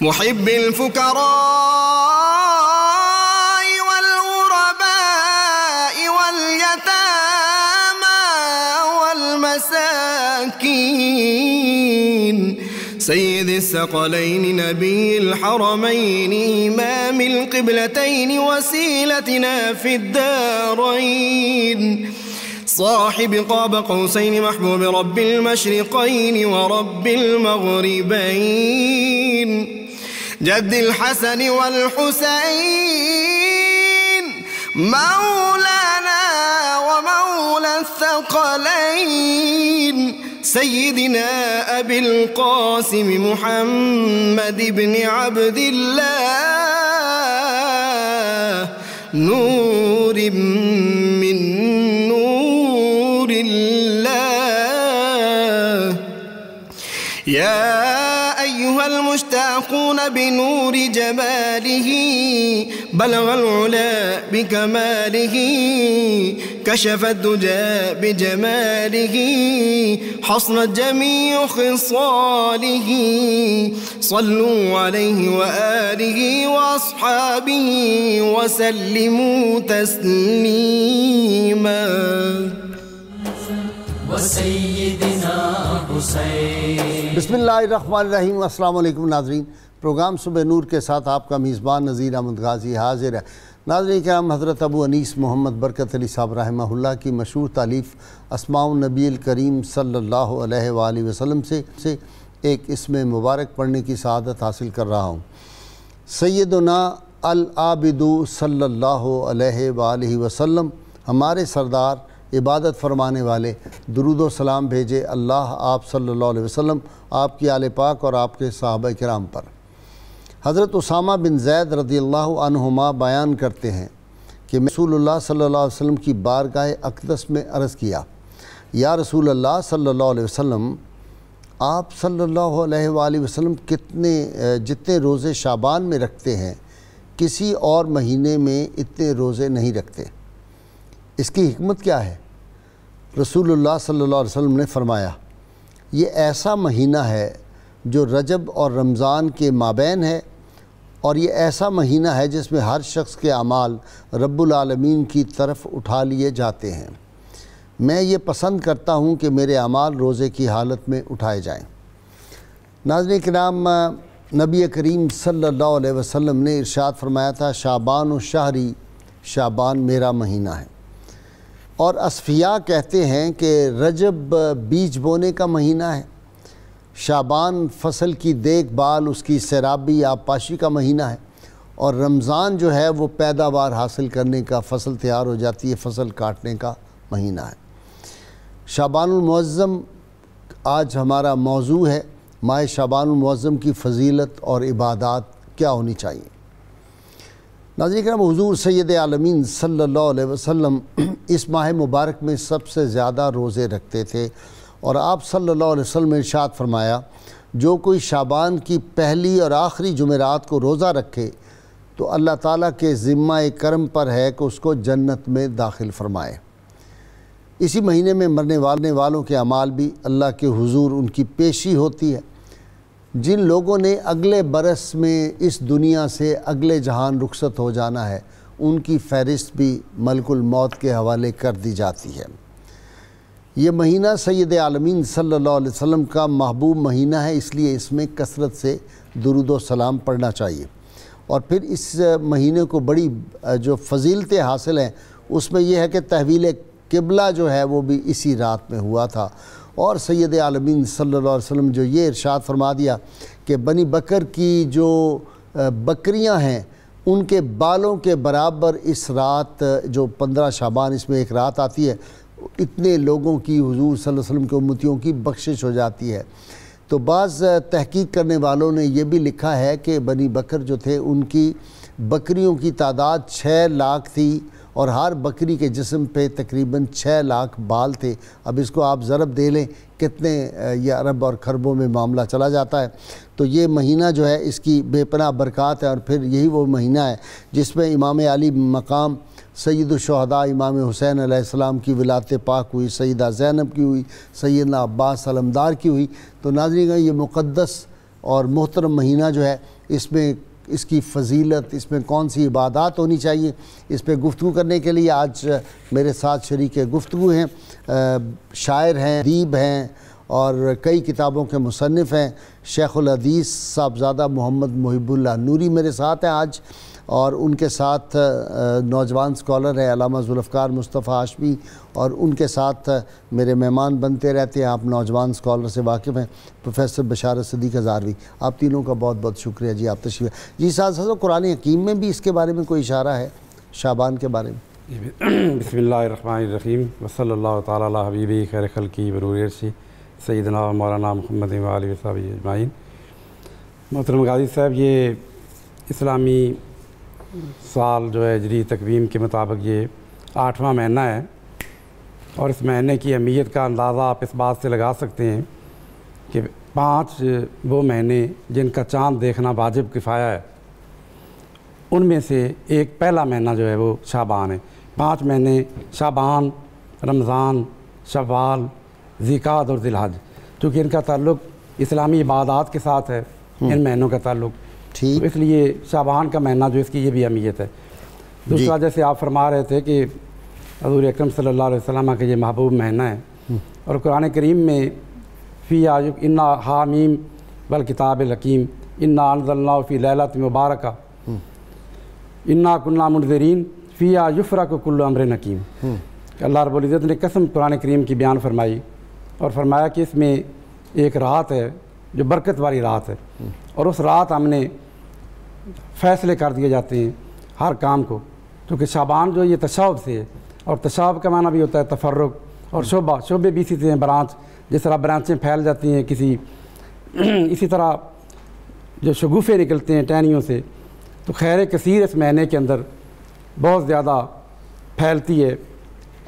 محب الفقراء والغرباء واليتامى والمساكين سيد الثقلين نبي الحرمين إمام القبلتين وسيلتنا في الدارين صاحب قاب قوسين محبوب رب المشرقين ورب المغربين جد الحسن والحسين مولانا ومولى الثقلين سيدنا أبي القاسم محمد بن عبد الله نور من نور الله يا أيها المشتاقون بنور جماله بلغ العلا بكماله كشف الدجى بجماله حصنت جميع خصاله صلوا عليه وآله وأصحابه وسلموا تسليما وسیدنا حسین۔ بسم اللہ الرحمن الرحیم۔ السلام علیکم ناظرین، پروگرام صبح نور کے ساتھ آپ کا میزبان نذیر احمد غازی حاضر ہے۔ ناظرین کرام، حضرت ابو انیس محمد برکت علی صاحب رحمہ اللہ کی مشہور تالیف اسماء النبی الکریم صلی اللہ علیہ وآلہ وسلم سے ایک اسم مبارک پڑھنے کی سعادت حاصل کر رہا ہوں۔ سیدنا العابد صلی اللہ علیہ وآلہ وسلم، ہمارے سردار عبادت فرمانے والے، درود و سلام بھیجے اللہ آپ صلی اللہ علیہ وسلم، آپ کی آل پاک اور آپ کے صحابہ کرام پر۔ حضرت اسامہ بن زید رضی اللہ عنہما بیان کرتے ہیں کہ میں رسول اللہ صلی اللہ علیہ وسلم کی بارگاہ اقدس میں عرض کیا، یا رسول اللہ صلی اللہ علیہ وسلم، آپ صلی اللہ علیہ وآلہ وسلم جتنے روزے شعبان میں رکھتے ہیں کسی اور مہینے میں اتنے روزے نہیں رکھتے، اس کی حکمت کیا ہے؟ رسول اللہ صلی اللہ علیہ وسلم نے فرمایا، یہ ایسا مہینہ ہے جو رجب اور رمضان کے مابین ہے، اور یہ ایسا مہینہ ہے جس میں ہر شخص کے اعمال رب العالمین کی طرف اٹھا لیے جاتے ہیں۔ میں یہ پسند کرتا ہوں کہ میرے اعمال روزے کی حالت میں اٹھائے جائیں۔ ناظرین کرام، نبی کریم صلی اللہ علیہ وسلم نے ارشاد فرمایا تھا، شعبان و شہری، شعبان میرا مہینہ ہے۔ اور اصفیاء کہتے ہیں کہ رجب بیج بونے کا مہینہ ہے، شعبان فصل کی دیکھ بھال، اس کی سیرابی آبپاشی کا مہینہ ہے، اور رمضان جو ہے وہ پیداوار حاصل کرنے کا، فصل تیار ہو جاتی ہے، فصل کاٹنے کا مہینہ ہے۔ شعبان المعظم آج ہمارا موضوع ہے، ماہ شعبان المعظم کی فضیلت اور عبادات کیا ہونی چاہیے۔ ناظرین کرام، حضور سید عالمین صلی اللہ علیہ وسلم اس ماہ مبارک میں سب سے زیادہ روزے رکھتے تھے، اور آپ صلی اللہ علیہ وسلم نے ارشاد فرمایا، جو کوئی شعبان کی پہلی اور آخری جمعرات کو روزہ رکھے تو اللہ تعالیٰ کے ذمہ کرم پر ہے کہ اس کو جنت میں داخل فرمائے۔ اسی مہینے میں مرنے والوں کے اعمال بھی اللہ کے حضور ان کی پیشی ہوتی ہے۔ جن لوگوں نے اگلے برس میں اس دنیا سے اگلے جہان رخصت ہو جانا ہے، ان کی فہرست بھی ملک الموت کے حوالے کر دی جاتی ہے۔ یہ مہینہ سید عالمین صلی اللہ علیہ وسلم کا محبوب مہینہ ہے، اس لیے اس میں کثرت سے درود و سلام پڑھنا چاہیے۔ اور پھر اس مہینے کو بڑی جو فضیلتیں حاصل ہیں، اس میں یہ ہے کہ تحویل قبلہ جو ہے وہ بھی اسی رات میں ہوا تھا، اور سید عالمین صلی اللہ علیہ وسلم جو یہ ارشاد فرما دیا کہ بنی بکر کی جو بکریاں ہیں ان کے بالوں کے برابر اس رات، جو 15 شعبان اس میں ایک رات آتی ہے، اتنے لوگوں کی حضور صلی اللہ علیہ وسلم کے امتیوں کی بخشش ہو جاتی ہے۔ تو بعض تحقیق کرنے والوں نے یہ بھی لکھا ہے کہ بنی بکر جو تھے ان کی بکریوں کی تعداد 6 لاکھ تھی، اور ہر بکری کے جسم پہ تقریباً 6 لاکھ بال تھے. اب اس کو آپ ضرب دے لیں کتنے یہ ارب اور خربوں میں معاملہ چلا جاتا ہے. تو یہ مہینہ جو ہے اس کی بے پناہ برکات ہے. اور پھر یہی وہ مہینہ ہے جس میں امام علی مقام سید الشہداء امام حسین علیہ السلام کی ولادت پاک ہوئی, سیدہ زینب کی ہوئی, سیدنا عباس علمدار کی ہوئی. تو ناظرین یہ مقدس اور محترم مہینہ جو ہے اس میں اس کی فضیلت, اس میں کون سی عبادات ہونی چاہیے, اس پہ گفتگو کرنے کے لیے آج میرے ساتھ شریک گفتگو ہیں, شاعر ہیں, ادیب ہیں اور کئی کتابوں کے مصنف ہیں. شیخ الحدیث صاحبزادہ محمد محب اللہ نوری میرے ساتھ ہیں آج, اور ان کے ساتھ نوجوان اسکالر ہیں علامہ ذوالفقار مصطفیٰ ہاشمی, اور ان کے ساتھ میرے مہمان بنتے رہتے ہیں. آپ نوجوان اسکالر سے واقف ہیں پروفیسر بشارت صدیق ہزاروی. آپ تینوں کا بہت بہت شکریہ جی, آپ تشریف. جی ساتھ قرآن حکیم میں بھی اس کے بارے میں کوئی اشارہ ہے شعبان کے بارے میں؟ بسم اللہ الرحمن الرحیم وصلی اللہ تعالیٰ علی حبیبی خیر خلقی برور عرشی سیدنا مولانا محمد و آلہ وصحبہ اجمعین. محترم غازی صاحب, یہ اسلامی سال جو ہے ہجری تقویم کے مطابق یہ 8واں مہینہ ہے, اور اس مہینے کی اہمیت کا اندازہ آپ اس بات سے لگا سکتے ہیں کہ 5 وہ مہینے جن کا چاند دیکھنا واجب کفایہ ہے, ان میں سے ایک پہلا مہینہ جو ہے وہ شعبان ہے. 5 مہینے شعبان, رمضان, شوال, ذیقعد اور ذی الحج, چونکہ ان کا تعلق اسلامی عبادات کے ساتھ ہے, ان مہینوں کا تعلق, ٹھیک, اس لیے شعبان کا مہینہ جو اس کی یہ بھی اہمیت ہے. دوسرا جیسے آپ فرما رہے تھے کہ حضور اکرم صلی اللہ علیہ وسلم کا یہ محبوب مہینہ ہے, اور قرآن کریم میں فی انا حامیم والکتاب الحکیم انا انزلناہ فی لیلۃ مبارکہ انا کنا منذرین فیہا یفرق کل امر حکیم. اللہ رب العزت نے قسم قرآن کریم کی بیان فرمائی اور فرمایا کہ اس میں ایک رات ہے جو برکت والی رات ہے, اور اس رات ہم نے فیصلے کر دیے جاتے ہیں ہر کام کو, کیونکہ شعبان جو یہ تشعب سے ہے, اور تشعب کا معنی بھی ہوتا ہے تفرق, اور شعبے بھی اسی سے ہیں برانچ, جس طرح برانچیں پھیل جاتی ہیں کسی, اسی طرح جو شگوفے نکلتے ہیں ٹہنیوں سے, تو خیر کثیر اس مہینے کے اندر بہت زیادہ پھیلتی ہے,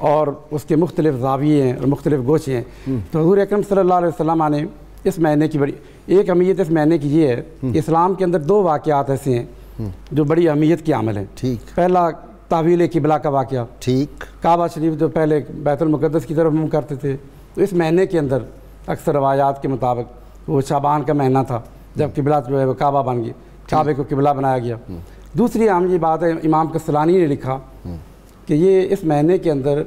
اور اس کے مختلف زاویے ہیں اور مختلف گوشے ہیں. تو حضور اکرم صلی اللہ علیہ وسلم نے اس مہینے کی بڑی ایک اہمیت اس مہینے کی یہ ہے کہ اسلام کے اندر 2 واقعات ایسے ہیں جو بڑی اہمیت کے عامل ہیں. ٹھیک, پہلا تحویل قبلہ کا واقعہ, ٹھیک, کعبہ شریف جو پہلے بیت المقدس کی طرف منہ کرتے تھے, تو اس مہینے کے اندر اکثر روایات کے مطابق وہ شعبان کا مہینہ تھا جب قبلہ جو ہے وہ کعبہ بن گیا, کعبے کو قبلہ بنایا گیا. دوسری عام یہ بات ہے, امام قسطلانی نے لکھا کہ یہ اس مہینے کے اندر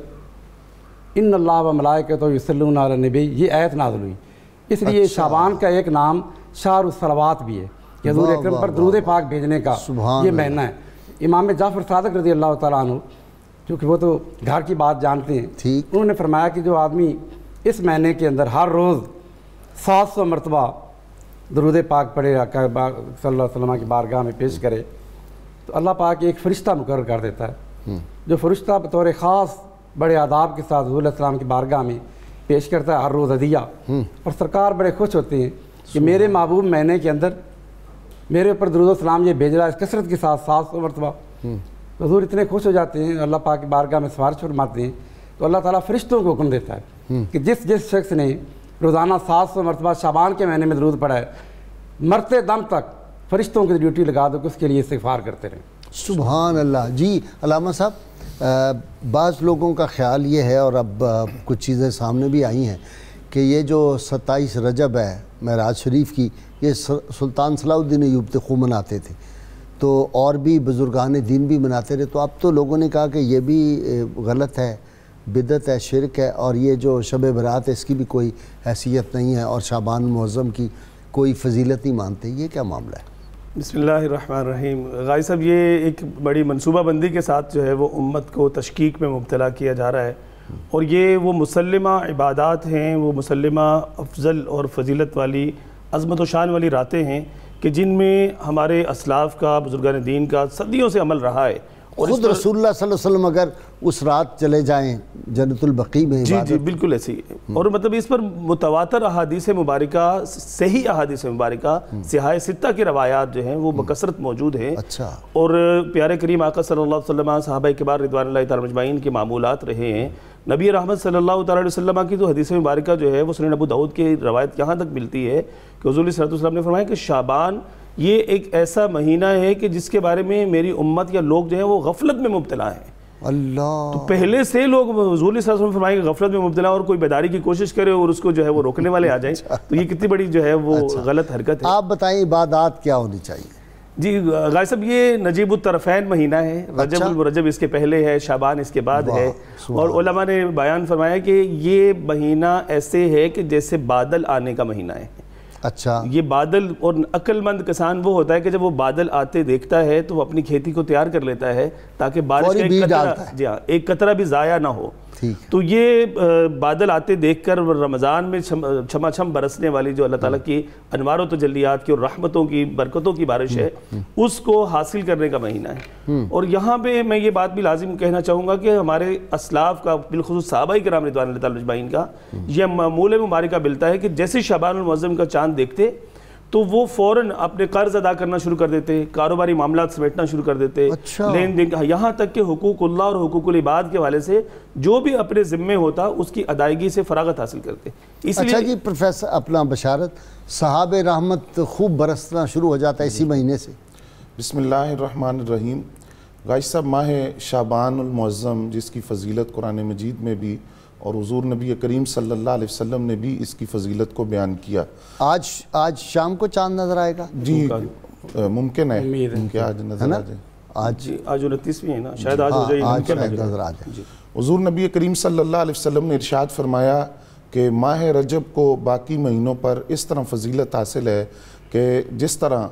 ان اللہ و ملائکۃہ یصلون علی النبی یہ آیت نازل ہوئی, اس لیے شعبان کا ایک نام شہر الصلوات بھی ہے کہ حضور اکرم پر درود پاک بھیجنے کا یہ مہینہ ہے. امام جعفر صادق رضی اللہ تعالیٰ عنہ, کیونکہ وہ تو گھر کی بات جانتے ہیں, انہوں نے فرمایا کہ جو آدمی اس مہینے کے اندر ہر روز 700 مرتبہ درود پاک پڑھے صلی اللہ علیہ وسلم کی بارگاہ میں پیش کرے, تو اللہ پاک ایک فرشتہ مقرر کر دیتا ہے, جو فرشتہ بطور خاص بڑے آداب کے ساتھ حضور علیہ السلام کی بارگاہ میں پیش کرتا ہے ہر روز ہدیہ. اور سرکار بڑے خوش ہوتے ہیں کہ میرے محبوب مہینے کے اندر میرے اوپر درود و سلام یہ بھیج رہا ہے اس کثرت کے ساتھ 700 مرتبہ. حضور اتنے خوش ہو جاتے ہیں, اللہ پاک کی بارگاہ میں سفارش فرماتے ہیں, تو اللہ تعالیٰ فرشتوں کو حکم دیتا ہے کہ جس شخص نے روزانہ 700 مرتبہ شعبان کے مہینے میں درود پڑھا ہے, مرتے دم تک فرشتوں کی ڈیوٹی لگا دو کہ اس کے لیے استغفار کرتے رہیں. سبحان اللہ. جی علامہ صاحب, بعض لوگوں کا خیال یہ ہے, اور اب کچھ چیزیں سامنے بھی آئی ہیں, کہ یہ جو 27 رجب ہے معراج شریف کی, یہ سلطان صلاح الدین ایوب خوب مناتے تھے, تو اور بھی بزرگان دین بھی مناتے رہے. تو اب تو لوگوں نے کہا کہ یہ بھی غلط ہے, بدعت ہے, شرک ہے, اور یہ جو شب برات ہے اس کی بھی کوئی حیثیت نہیں ہے, اور شعبان معظم کی کوئی فضیلت نہیں مانتے. یہ کیا معاملہ ہے؟ بسم اللہ الرحمن الرحیم. غازی صاحب, یہ ایک بڑی منصوبہ بندی کے ساتھ جو ہے وہ امت کو تشکیک میں مبتلا کیا جا رہا ہے, اور یہ وہ مسلمہ عبادات ہیں, وہ مسلمہ افضل اور فضیلت والی عظمت و شان والی راتیں ہیں کہ جن میں ہمارے اسلاف کا, بزرگان دین کا صدیوں سے عمل رہا ہے. اور خود رسول اللہ صلی اللہ علیہ وسلم اگر اس رات چلے جائیں جنت البقیع میں جی عبادت. جی بالکل ایسی ہے. اور مطلب اس پر متواتر احادیث مبارکہ، صحیح احادیث مبارکہ، صحاح ستہ کی روایات جو ہیں وہ بکثرت موجود ہیں. اچھا. اور پیارے کریم آقا صلی اللہ علیہ وسلم، صحابہ کبار رضوان اللہ تعالی مجمعین کے معمولات رہے ہیں. نبی رحمت صلی اللہ تعالی علیہ وسلم کی تو حدیث مبارکہ جو ہے وہ سنن ابو داؤد کی روایت یہاں تک ملتی ہے کہ حضور صلی اللہ علیہ وسلم نے فرمایا کہ شعبان یہ ایک ایسا مہینہ ہے کہ جس کے بارے میں میری امت یا لوگ جو ہیں وہ غفلت میں مبتلا ہیں. اللہ. تو پہلے سے لوگ حضور صلی اللہ علیہ وسلم فرمائے کہ غفلت میں مبتلا اور کوئی بیداری کی کوشش کرے اور اس کو جو ہے وہ روکنے والے آ جائیں، تو یہ کتنی بڑی جو ہے وہ غلط حرکت ہے. آپ بتائیں عبادات کیا ہونی چاہیے؟ جی غازی صاحب، یہ نجیب الطرفین مہینہ ہے. رجب المرجب اس کے پہلے ہے، شعبان اس کے بعد ہے. اور علماء نے بیان فرمایا کہ یہ مہینہ ایسے ہے کہ جیسے بادل آنے کا مہینہ ہے. اچھا. یہ بادل، اور عقل مند کسان وہ ہوتا ہے کہ جب وہ بادل آتے دیکھتا ہے تو وہ اپنی کھیتی کو تیار کر لیتا ہے تاکہ بارش کا ایک قطرہ، جی ہاں، ایک قطرہ بھی ضائع نہ ہو. تو یہ بادل آتے دیکھ کر رمضان میں چھما چھم برسنے والی جو اللہ تعالیٰ کی انوار و تجلیات کی اور رحمتوں کی برکتوں کی بارش ہے، اس کو حاصل کرنے کا مہینہ ہے. اور یہاں پہ میں یہ بات بھی لازم کہنا چاہوں گا کہ ہمارے اسلاف کا، بالخصوص صحابہ کرام رضوان اللہ تعالیٰ مجمعین کا یہ معمول مبارکہ ملتا ہے کہ جیسے شعبان المعظم کا چاند دیکھتے تو وہ فوراً اپنے قرض ادا کرنا شروع کر دیتے، کاروباری معاملات سمیٹنا شروع کر دیتے، لین دین، یہاں تک کہ حقوق اللہ اور حقوق العباد کے حوالے سے جو بھی اپنے ذمے ہوتا اس کی ادائیگی سے فراغت حاصل کرتے. اچھا جی پروفیسر اپنا بشارت، صحاب رحمت خوب برسنا شروع ہو جاتا ہے اسی مہینے سے. بسم اللہ الرحمن الرحیم. غازی صاحب، ماہ شعبان المعظم جس کی فضیلت قرآن مجید میں بھی اور حضور نبی کریم صلی اللہ علیہ وسلم نے بھی اس کی فضیلت کو بیان کیا. آج شام کو چاند نظر آئے گا؟ جی ممکن ہے کہ آج نظر آ جائے. آج 29ویں ہے نا، شاید آج ہو جائے، آج نظر آ جائے. حضور نبی کریم صلی اللہ علیہ وسلم نے ارشاد فرمایا کہ ماہ رجب کو باقی مہینوں پر اس طرح فضیلت حاصل ہے کہ جس طرح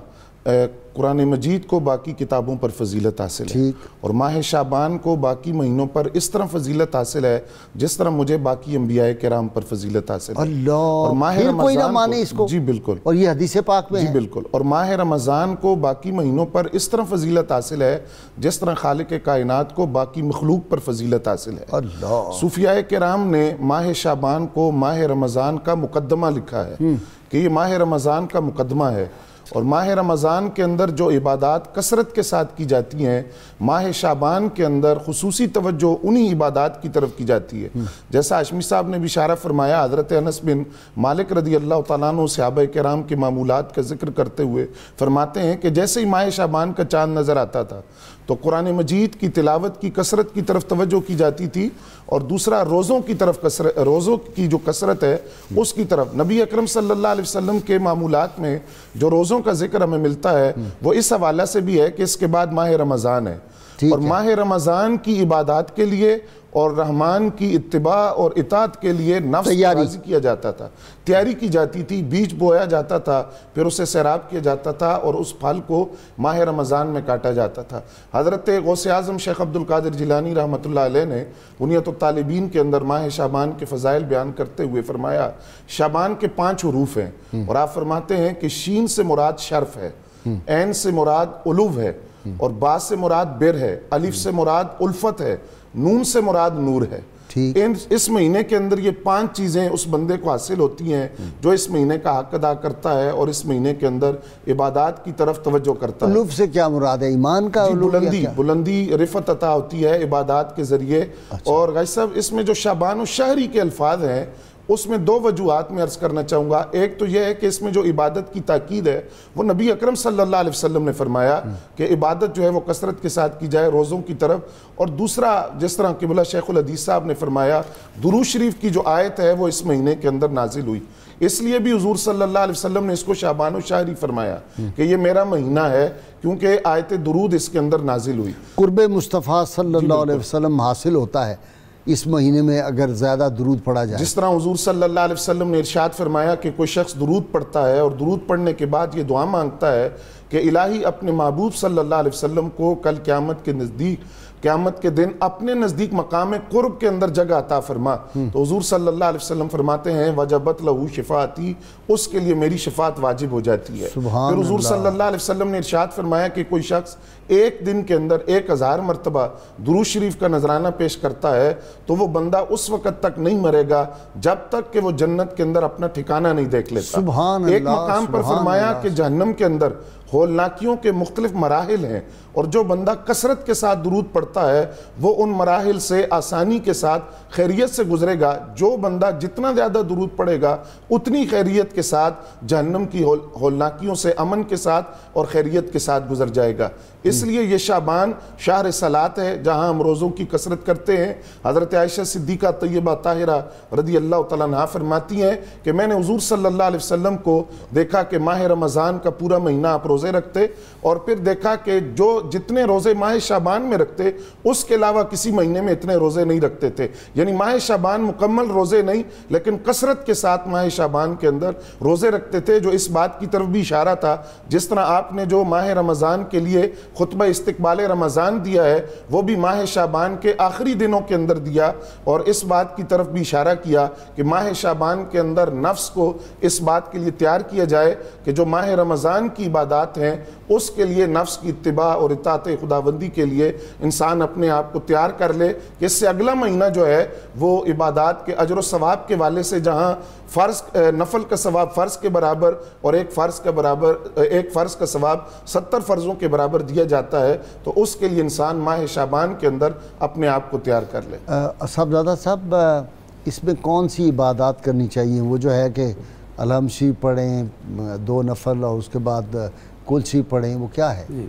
قرآن مجید کو باقی کتابوں پر فضیلت حاصل ہے، اور ماہ شعبان کو باقی مہینوں پر اس طرح فضیلت حاصل ہے جس طرح مجھے باقی انبیاء کرام پر فضیلت حاصل ہے. اللہ. اور ماہ کوئی نہ مانے اس کو. جی بالکل. اور یہ حدیث پاک میں ہے. جی بالکل. اور ماہ رمضان کو باقی مہینوں پر اس طرح فضیلت حاصل ہے جس طرح خالق کائنات کو باقی مخلوق پر فضیلت حاصل ہے. اللہ. صوفیاء کرام نے ماہ شعبان کو ماہ رمضان کا مقدمہ لکھا ہے کہ یہ ماہ رمضان کا مقدمہ ہے. اور ماہ رمضان کے اندر جو عبادات کثرت کے ساتھ کی جاتی ہیں، ماہ شعبان کے اندر خصوصی توجہ انہی عبادات کی طرف کی جاتی ہے. جیسا ہاشمی صاحب نے بھی اشارہ فرمایا، حضرت انس بن مالک رضی اللہ تعالیٰ عنہ صحابہ کرام کے معمولات کا ذکر کرتے ہوئے فرماتے ہیں کہ جیسے ہی ماہ شعبان کا چاند نظر آتا تھا تو قرآن مجید کی تلاوت کی کثرت کی طرف توجہ کی جاتی تھی، اور دوسرا روزوں کی طرف روزوں کی جو کثرت ہے اس کی طرف. نبی اکرم صلی اللہ علیہ وسلم کے معمولات میں جو روزوں کا ذکر ہمیں ملتا ہے وہ اس حوالہ سے بھی ہے کہ اس کے بعد ماہ رمضان ہے، اور ماہ رمضان کی عبادات کے لیے اور رحمان کی اتباع اور اطاعت کے لیے نفس راضی کیا جاتا تھا، تیاری کی جاتی تھی، بیج بویا جاتا تھا، پھر اسے سیراب کیا جاتا تھا اور اس پھل کو ماہ رمضان میں کاٹا جاتا تھا. حضرت غوث اعظم شیخ عبد القادر جیلانی رحمۃ اللہ علیہ نے بنیۃ الطالبین کے اندر ماہ شعبان کے فضائل بیان کرتے ہوئے فرمایا شعبان کے 5 حروف ہیں، اور آپ فرماتے ہیں کہ شین سے مراد شرف ہے، عین سے مراد علو ہے، اور با سے مراد بر ہے، الف سے مراد الفت ہے، نون سے مراد نور ہے. اس مہینے کے اندر یہ 5 چیزیں اس بندے کو حاصل ہوتی ہیں جو اس مہینے کا حق ادا کرتا ہے اور اس مہینے کے اندر عبادات کی طرف توجہ کرتا ہے. علو سے کیا مراد ہے؟ ایمان کا علو؟ بلندی رفعت عطا ہوتی ہے عبادات کے ذریعے. اور غازی صاحب اس میں جو شعبان و شہری کے الفاظ ہیں اس میں 2 وجوہات میں عرض کرنا چاہوں گا. ایک تو یہ ہے کہ اس میں جو عبادت کی تاکید ہے وہ نبی اکرم صلی اللہ علیہ وسلم نے فرمایا کہ عبادت جو ہے وہ کثرت کے ساتھ کی جائے روزوں کی طرف. اور دوسرا جس طرح قبلہ شیخ الحدیث صاحب نے فرمایا درود شریف کی جو آیت ہے وہ اس مہینے کے اندر نازل ہوئی، اس لیے بھی حضور صلی اللہ علیہ وسلم نے اس کو شعبان و شہری فرمایا کہ یہ میرا مہینہ ہے کیونکہ آیت درود اس کے اندر نازل ہوئی. قرب مصطفیٰ صلی اللہ علیہ وسلم حاصل ہوتا ہے اس مہینے میں اگر زیادہ درود پڑھا جائے. جس طرح حضور صلی اللہ علیہ وسلم نے ارشاد فرمایا کہ کوئی شخص درود پڑھتا ہے اور درود پڑھنے کے بعد یہ دعا مانگتا ہے کہ الہی اپنے محبوب صلی اللہ علیہ وسلم کو کل قیامت کے نزدیک قیامت کے دن اپنے نزدیک مقام قرب کے اندر جگہ عطا فرما۔ تو حضور صلی اللہ علیہ وسلم فرماتے ہیں وجبت لہو شفاعتی، اس کے لیے میری شفاعت واجب ہو جاتی ہے۔ سبحان پھر حضور اللہ۔ صلی اللہ علیہ وسلم نے ارشاد فرمایا کہ کوئی شخص ایک دن کے اندر 1000 مرتبہ درود شریف کا نذرانہ پیش کرتا ہے تو وہ بندہ اس وقت تک نہیں مرے گا جب تک کہ وہ جنت کے اندر اپنا ٹھکانہ نہیں دیکھ لیتا۔ سبحان ایک اللہ، مقام پر سبحان فرمایا اللہ۔ کہ جہنم کے اندر ہولناکیوں کے مختلف مراحل ہیں، اور جو بندہ کثرت کے ساتھ درود پڑھتا ہے وہ ان مراحل سے آسانی کے ساتھ خیریت سے گزرے گا۔ جو بندہ جتنا زیادہ درود پڑھے گا اتنی خیریت کے ساتھ جہنم کی ہولناکیوں سے امن کے ساتھ اور خیریت کے ساتھ گزر جائے گا۔ اس لیے یہ شعبان شہر صلاۃ ہے جہاں ہم روزوں کی کثرت کرتے ہیں۔ حضرت عائشہ صدیقہ طیبہ طاہرہ رضی اللہ تعالیٰ عنہا فرماتی ہیں کہ میں نے حضور صلی اللہ علیہ وسلم کو دیکھا کہ ماہ رمضان کا پورا مہینہ آپ روزے رکھتے، اور پھر دیکھا کہ جو جتنے روزے ماہ شعبان میں رکھتے اس کے علاوہ کسی مہینے میں اتنے روزے نہیں رکھتے تھے۔ یعنی ماہ شعبان مکمل روزے نہیں لیکن کثرت کے ساتھ ماہ شعبان کے اندر روزے رکھتے تھے، جو اس بات کی طرف بھی اشارہ تھا جس طرح آپ نے جو ماہ رمضان کے لیے خطبہ استقبال رمضان دیا ہے وہ بھی ماہ شعبان کے آخری دنوں کے اندر دیا، اور اس بات کی طرف بھی اشارہ کیا کہ ماہ شعبان کے اندر نفس کو اس بات کے لیے تیار کیا جائے کہ جو ماہ رمضان کی عبادات ہیں اس کے لیے نفس کی اتباع اور اطاعت خداوندی کے لیے انسان اپنے آپ کو تیار کر لے کہ اس سے اگلا مہینہ جو ہے وہ عبادات کے اجر و ثواب کے والے سے جہاں فرض نفل کا ثواب فرض کے برابر اور ایک فرض کا ثواب 70 فرضوں کے برابر دیا جاتا ہے، تو اس کے لیے انسان ماہ شعبان کے اندر اپنے آپ کو تیار کر لے۔ صاحبزادہ صاحب، اس میں کون سی عبادات کرنی چاہیے؟ وہ جو ہے کہ الحمشی پڑھیں 2 نفل اور اس کے بعد کلسی پڑھیں، وہ کیا ہے؟ جی،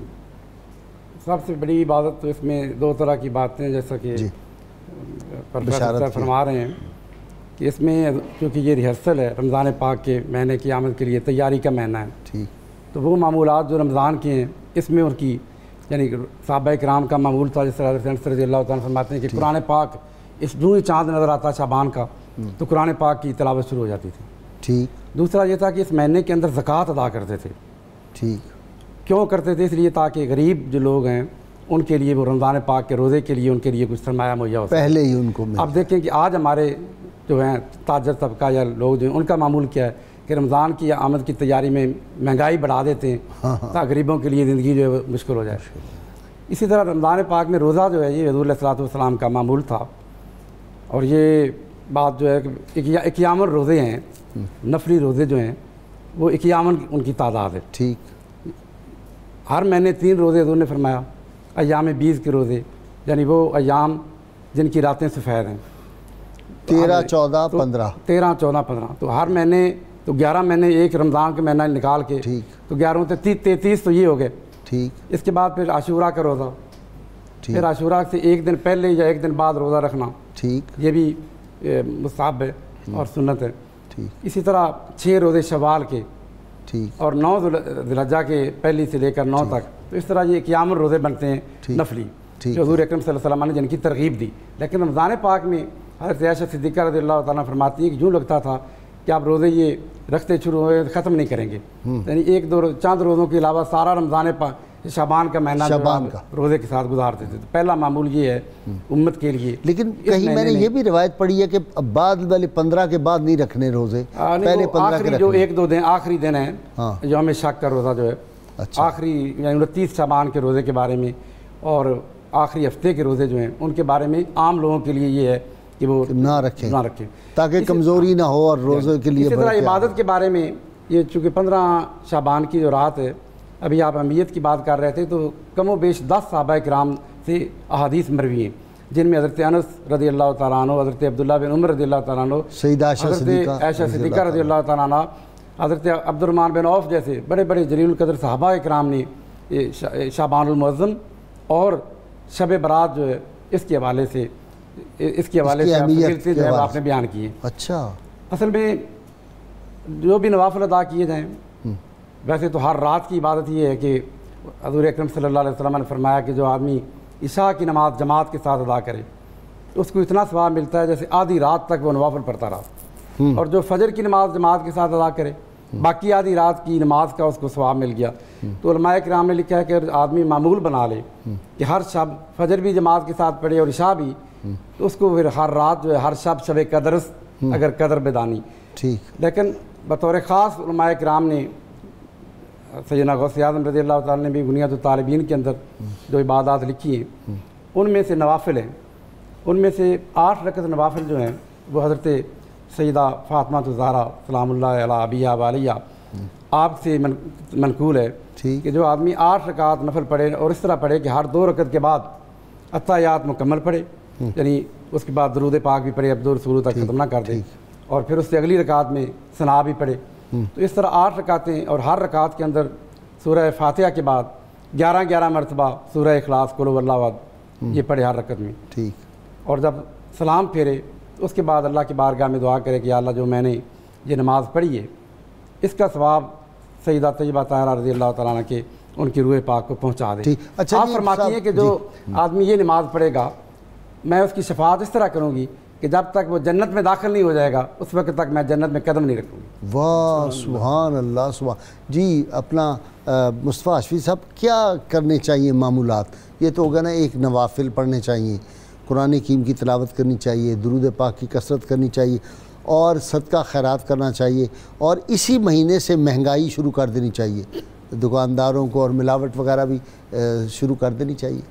سب سے بڑی عبادت تو اس میں 2 طرح کی باتیں جیسا کہ پروفیسر فرما رہے ہیں کہ اس میں کیونکہ یہ ریہرسل ہے رمضان پاک کے مہینے کی آمد کے لیے، تیاری کا مہینہ ہے، ٹھیک، تو وہ معمولات جو رمضان کے ہیں اس میں ان کی یعنی صحابہ کرام کا معمول تھا، جس طرح حضرت انس رضی اللہ تعالیٰ فرماتے ہیں کہ قرآن پاک اس جو ہی چاند نظر آتا شعبان کا تو قرآن پاک کی تلاوت شروع ہو جاتی تھی۔ ٹھیک۔ دوسرا یہ تھا کہ اس مہینے کے اندر زکوٰۃ ادا کرتے تھے۔ ٹھیک۔ کیوں کرتے تھے؟ اس لیے تاکہ غریب جو لوگ ہیں ان کے لیے وہ رمضان پاک کے روزے کے لیے ان کے لیے کچھ سرمایہ مہیا ہو سکے، پہلے ہی ان کو۔ اب دیکھیں کہ آج ہمارے جو ہیں تاجر طبقہ یا لوگ جو ہیں ان کا معمول کیا ہے کہ رمضان کی آمد کی تیاری میں مہنگائی بڑھا دیتے ہیں تاکہ غریبوں کے لیے زندگی جو ہے وہ مشکل ہو جائے۔ اسی طرح رمضان پاک میں روزہ جو ہے یہ حضور علیہ الصلوۃ والسلام کا معمول تھا، اور یہ بات جو ہے کہ 51 روزے ہیں، نفلی روزے جو ہیں وہ 51 ان کی تعداد ہے۔ ٹھیک۔ ہر مہینے 3 روزے حضور نے فرمایا، ایام 20 کے روزے، یعنی وہ ایام جن کی راتیں سفید ہیں، 13، 14، 15، 13، 14، 15، تو ہر مہینے تو 11 مہینے ایک رمضان کے مہینہ نکال کے تو 11 سے 33 تو یہ ہو گئے۔ ٹھیک۔ اس کے بعد پھر عاشورہ کا روزہ، پھر عاشورہ سے 1 دن پہلے یا 1 دن بعد روزہ رکھنا، ٹھیک، یہ بھی مستحب ہے اور سنت ہے۔ ٹھیک۔ اسی طرح 6 روزے شوال کے، ٹھیک، اور 9 ذوالحجہ کے پہلی سے لے کر 9 تک، تو اس طرح یہ 51 روزے بنتے ہیں نفلی، جو حضور اکرم صلی اللہ علیہ وسلم نے جن کی ترغیب دی۔ لیکن رمضان پاک میں حضرت عائشہ صدیقہ رضی اللہ تعالیٰ فرماتی ہیں کہ یوں لگتا تھا کہ آپ روزے یہ رکھتے شروع ہوئے ختم نہیں کریں گے، یعنی 1-2 چند روزوں کے علاوہ سارا رمضان شعبان کا مہینہ روزے کے ساتھ گزارتے تھے۔ تو پہلا معمول یہ ہے امت کے لیے۔ لیکن کہیں میں نے یہ بھی روایت پڑھی ہے کہ بعد والے 15 کے بعد نہیں رکھنے روزے، پہلے 15 کے جو 1-2 دن آخری دن ہیں یوم شک کا روزہ جو ہے آخری یعنی 29 شعبان کے روزے کے بارے میں، اور آخری ہفتے کے روزے جو ہیں ان کے بارے میں عام لوگوں کے لیے یہ ہے کہ وہ نہ رکھیں تاکہ کمزوری نہ ہو اور روزے کے لیے۔ اسی طرح عبادت کے بارے میں یہ چونکہ 15 شعبان کی جو رات ہے، ابھی آپ اہمیت کی بات کر رہے تھے، تو کم و بیش 10 صحابہ کرام سے احادیث مروی ہیں جن میں حضرت انس رضی اللہ تعالیٰ عنہ، حضرت عبداللہ بن عمر رضی اللہ تعالیٰ عنہ، حضرت عائشہ صدیقہ رضی اللہ تعالیٰ عنہ، حضرت عبد الرحمن بن عوف جیسے بڑے بڑے جلیل القدر صحابہ کرام نے شعبان المعظم اور شب برات جو ہے اس کے حوالے سے جو ہے آپ نے بیان کیے۔ اچھا، اصل میں جو بھی نوافل ادا کیے جائیں، ویسے تو ہر رات کی عبادت یہ ہے کہ حضور اکرم صلی اللہ علیہ وسلم نے فرمایا کہ جو آدمی عشاء کی نماز جماعت کے ساتھ ادا کرے اس کو اتنا ثواب ملتا ہے جیسے آدھی رات تک وہ نوافل پڑھتا رہا، اور جو فجر کی نماز جماعت کے ساتھ ادا کرے باقی آدھی رات کی نماز کا اس کو ثواب مل گیا. تو علماء کرام نے لکھا ہے کہ آدمی معمول بنا لے کہ ہر شب فجر بھی جماعت کے ساتھ پڑھے اور عشاء بھی, تو اس کو پھر ہر رات جو ہے ہر شب قدر اگر قدر بدانی. ٹھیک. لیکن بطور خاص علماء کرام نے سیدنا غوث اعظم رضی اللہ تعالیٰ نے بھی بنیاد الطالبین کے اندر جو عبادات لکھی ہیں ان میں سے نوافل ہیں, ان میں سے 8 رکعت نوافل جو ہیں وہ حضرت سیدہ فاطمہ الزہرا سلام اللہ علیہ ابیہا و علیہا آپ سے منقول ہے کہ جو آدمی 8 رکعت نفل پڑھے اور اس طرح پڑھے کہ ہر 2 رکعت کے بعد اتحیات مکمل پڑھے, یعنی اس کے بعد درود پاک بھی پڑھے, عبد الرسول تک ختم نہ کر دے, اور پھر اس سے اگلی رکعت میں ثنا بھی پڑھے. تو اس طرح 8 رکعتیں, اور ہر رکعت کے اندر سورہ فاتحہ کے بعد 11 مرتبہ سورہ اخلاص قل هو اللہ احد یہ پڑھے ہر رکعت میں. ٹھیک. اور جب سلام پھیرے تو اس کے بعد اللہ کی بارگاہ میں دعا کرے کہ یا اللہ جو میں نے یہ نماز پڑھی ہے اس کا ثواب سیدہ طیبہ طاہرہ رضی اللہ تعالیٰ عنہ کے ان کی روح پاک کو پہنچا دے. اچھا آپ فرماتی ہیں کہ جو آدمی یہ نماز پڑھے گا میں اس کی شفاعت اس طرح کروں گی کہ جب تک وہ جنت میں داخل نہیں ہو جائے گا اس وقت تک میں جنت میں قدم نہیں رکھوں گی. واہ سبحان اللہ سبحان. جی اپنا مصطفیٰ حشفی صاحب کیا کرنے چاہیے معمولات؟ یہ تو ہوگا نا ایک نوافل پڑھنے چاہیے, قرآن حکیم کی تلاوت کرنی چاہیے, درود پاک کی کثرت کرنی چاہیے, اور صدقہ خیرات کرنا چاہیے, اور اسی مہینے سے مہنگائی شروع کر دینی چاہیے, دکانداروں کو اور ملاوٹ وغیرہ بھی شروع کر دینی چاہیے.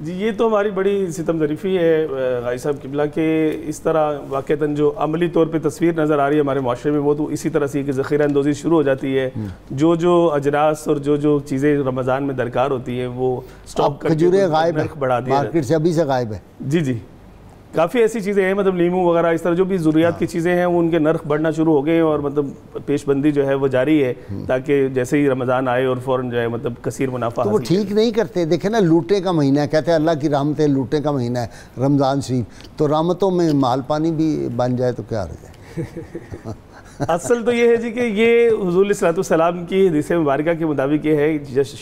جی یہ تو ہماری بڑی ستم ظریفی ہے غازی صاحب قبلہ کہ اس طرح واقعتاً جو عملی طور پہ تصویر نظر آ رہی ہے ہمارے معاشرے میں وہ تو اسی طرح سے کہ ذخیرہ اندوزی شروع ہو جاتی ہے, جو اجناس اور جو چیزیں رمضان میں درکار ہوتی ہیں وہ سٹاک کر کے نرخ بڑھا دیا مارکیٹ سے ابھی سے غائب ہے. جی کافی ایسی چیزیں ہیں, مطلب لیمو وغیرہ اس طرح جو بھی ضروریات کی چیزیں ہیں وہ ان کے نرخ بڑھنا شروع ہو گئے ہیں, اور مطلب پیش بندی جو ہے وہ جاری ہے تاکہ جیسے ہی رمضان آئے اور فوراً جو ہے مطلب کثیر منافع تو وہ ٹھیک نہیں کرتے. دیکھیں نا لوٹے کا مہینہ ہے, کہتے ہیں اللہ کی رحمت ہے, لوٹے کا مہینہ ہے رمضان شریف, تو رحمتوں میں مال پانی بھی بن جائے تو کیا ہو جائے. اصل تو یہ ہے جی کہ یہ حضور علیہ الصلوۃ والسلام کی حدیث مبارکہ کے مطابق یہ ہے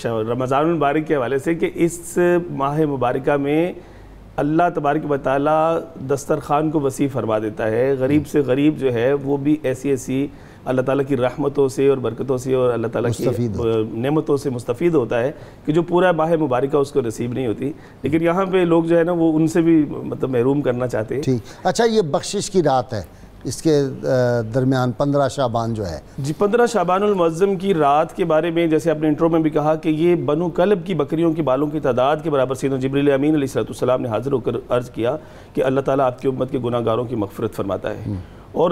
رمضان المبارک کے حوالے سے کہ اس ماہ مبارکہ میں اللہ تبارک و تعالیٰ دسترخوان کو وسیع فرما دیتا ہے, غریب سے غریب جو ہے وہ بھی ایسی اللہ تعالیٰ کی رحمتوں سے اور برکتوں سے اور اللہ تعالیٰ کی نعمتوں سے مستفید ہوتا ہے کہ جو پورا ماہ مبارکہ اس کو نصیب نہیں ہوتی. لیکن یہاں پہ لوگ جو ہے نا وہ ان سے بھی مطلب محروم کرنا چاہتے ہیں. ٹھیک. اچھا یہ بخشش کی رات ہے, اس کے درمیان 15 شعبان جو ہے, جی 15 شعبان المعظم کی رات کے بارے میں جیسے آپ نے انٹرو میں بھی کہا کہ یہ بنو کلب کی بکریوں کی بالوں کی تعداد کے برابر سیدنا جبریل امین علیہ السلام نے حاضر ہو کر عرض کیا کہ اللہ تعالیٰ آپ کی امت کے گناہ گاروں کی مغفرت فرماتا ہے. اور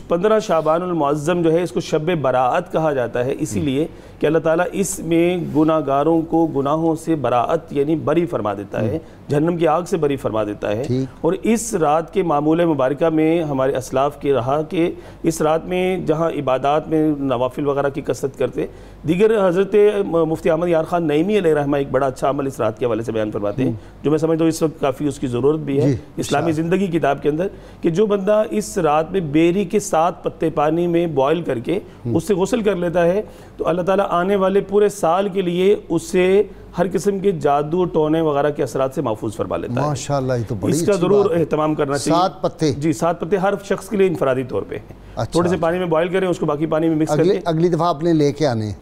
15 شعبان المعظم جو ہے اس کو شب براعت کہا جاتا ہے اسی لیے کہ اللہ تعالیٰ اس میں گناہ گاروں کو گناہوں سے براعت یعنی بری فرما دیتا ہے, جہنم کی آگ سے بری فرما دیتا ہے. اور اس رات کے معمول مبارکہ میں ہمارے اسلاف کے رہا کہ اس رات میں جہاں عبادات میں نوافل وغیرہ کی کثرت کرتے, دیگر حضرت مفتی احمد یار خان نعیمی علیہ رحمہ ایک بڑا اچھا عمل اس رات کے حوالے سے بیان فرماتے ہیں جو میں سمجھتا ہوں اس وقت کافی اس کی ضرورت بھی ہے اسلامی زندگی کتاب کے اندر, کہ جو بندہ اس رات میں بیری کے 7 پتے پانی میں بوائل کر کے اس سے غسل کر لیتا ہے تو اللہ تعالیٰ آنے والے پورے سال کے لیے اسے ہر قسم کے جادو ٹونے وغیرہ کے اثرات سے محفوظ فرما لیتا ہے. ماشاءاللہ یہ تو بڑی اس کا ضرور اہتمام کرنا چاہیے. 7 پتے جی 7 پتے ہر شخص کے لیے انفرادی طور پہ تھوڑے سے پانی میں بوائل کریں, اس کو باقی پانی میں مکس کر کے اگلی دفعہ آپ نے لے کے آنے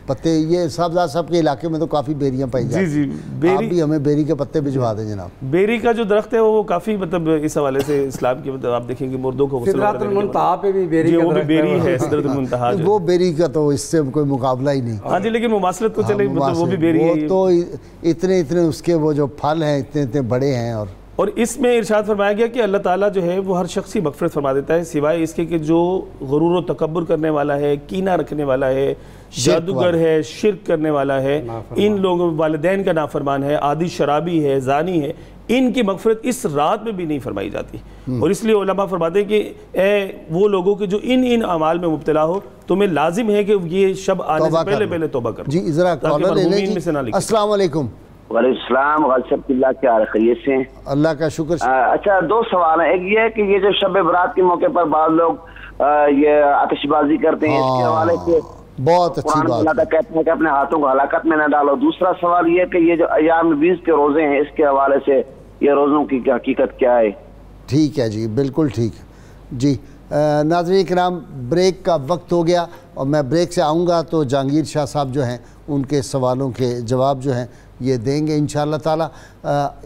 پتے. یہ صاحبزاد صاحب کے علاقے میں تو کافی بیریاں پائی جاتی ہیں. جی آپ بھی ہمیں بیری کے پتے بھجوا دیں جناب. بیری کا جو درخت ہے وہ کافی مطلب اس حوالے سے اسلام کے مطلب آپ دیکھیں گے مردوں کو سدرۃ المنتہا پہ بھی بیری کا درخت ہے, سدرۃ المنتہا وہ بیری کا تو اس سے کوئی مقابلہ ہی نہیں. ہاں جی لیکن مماثلت تو چلے مطلب وہ بھی بیری ہے, وہ تو اتنے اس کے وہ جو پھل ہیں اتنے بڑے ہیں. اور اس میں ارشاد فرمایا گیا کہ اللہ تعالیٰ جو ہے وہ ہر شخص کی مغفرت فرما دیتا ہے سوائے اس کے کہ جو غرور و تکبر کرنے والا ہے, کینہ رکھنے والا ہے, جادوگر ہے, شرک کرنے والا ہے, ان لوگوں والدین کا نافرمان ہے, عادی شرابی ہے, زانی ہے, ان کی مغفرت اس رات میں بھی نہیں فرمائی جاتی. اور اس لیے علماء فرماتے ہیں کہ اے وہ لوگوں کے جو ان اعمال میں مبتلا ہو تمہیں لازم ہے کہ یہ شب آنے سے پہلے توبہ کرو. جی ذرا کالر لینے جی. السلام علیکم. وعلیکم السلام. غازی صاحب اللہ کیا حال ہے, خیریت سے ہیں؟ اللہ کا شکر. اچھا 2 سوال ہیں. ایک یہ ہے کہ یہ جو شب برات کے موقع پر بعض لوگ یہ آتش بازی کرتے ہیں, اس کے حوالے سے بہت اچھی بات ہے, کہتے ہیں کہ اپنے ہاتھوں کو ہلاکت میں نہ ڈالو. دوسرا سوال یہ کہ یہ جو ایام 20 کے روزے ہیں اس کے حوالے سے یہ روزوں کی حقیقت کیا ہے؟ ٹھیک ہے جی, بالکل ٹھیک. جی ناظرین کرام بریک کا وقت ہو گیا اور میں بریک سے آؤں گا تو جہانگیر شاہ صاحب جو ہیں ان کے سوالوں کے جواب جو ہیں یہ دیں گے انشاءاللہ تعالی۔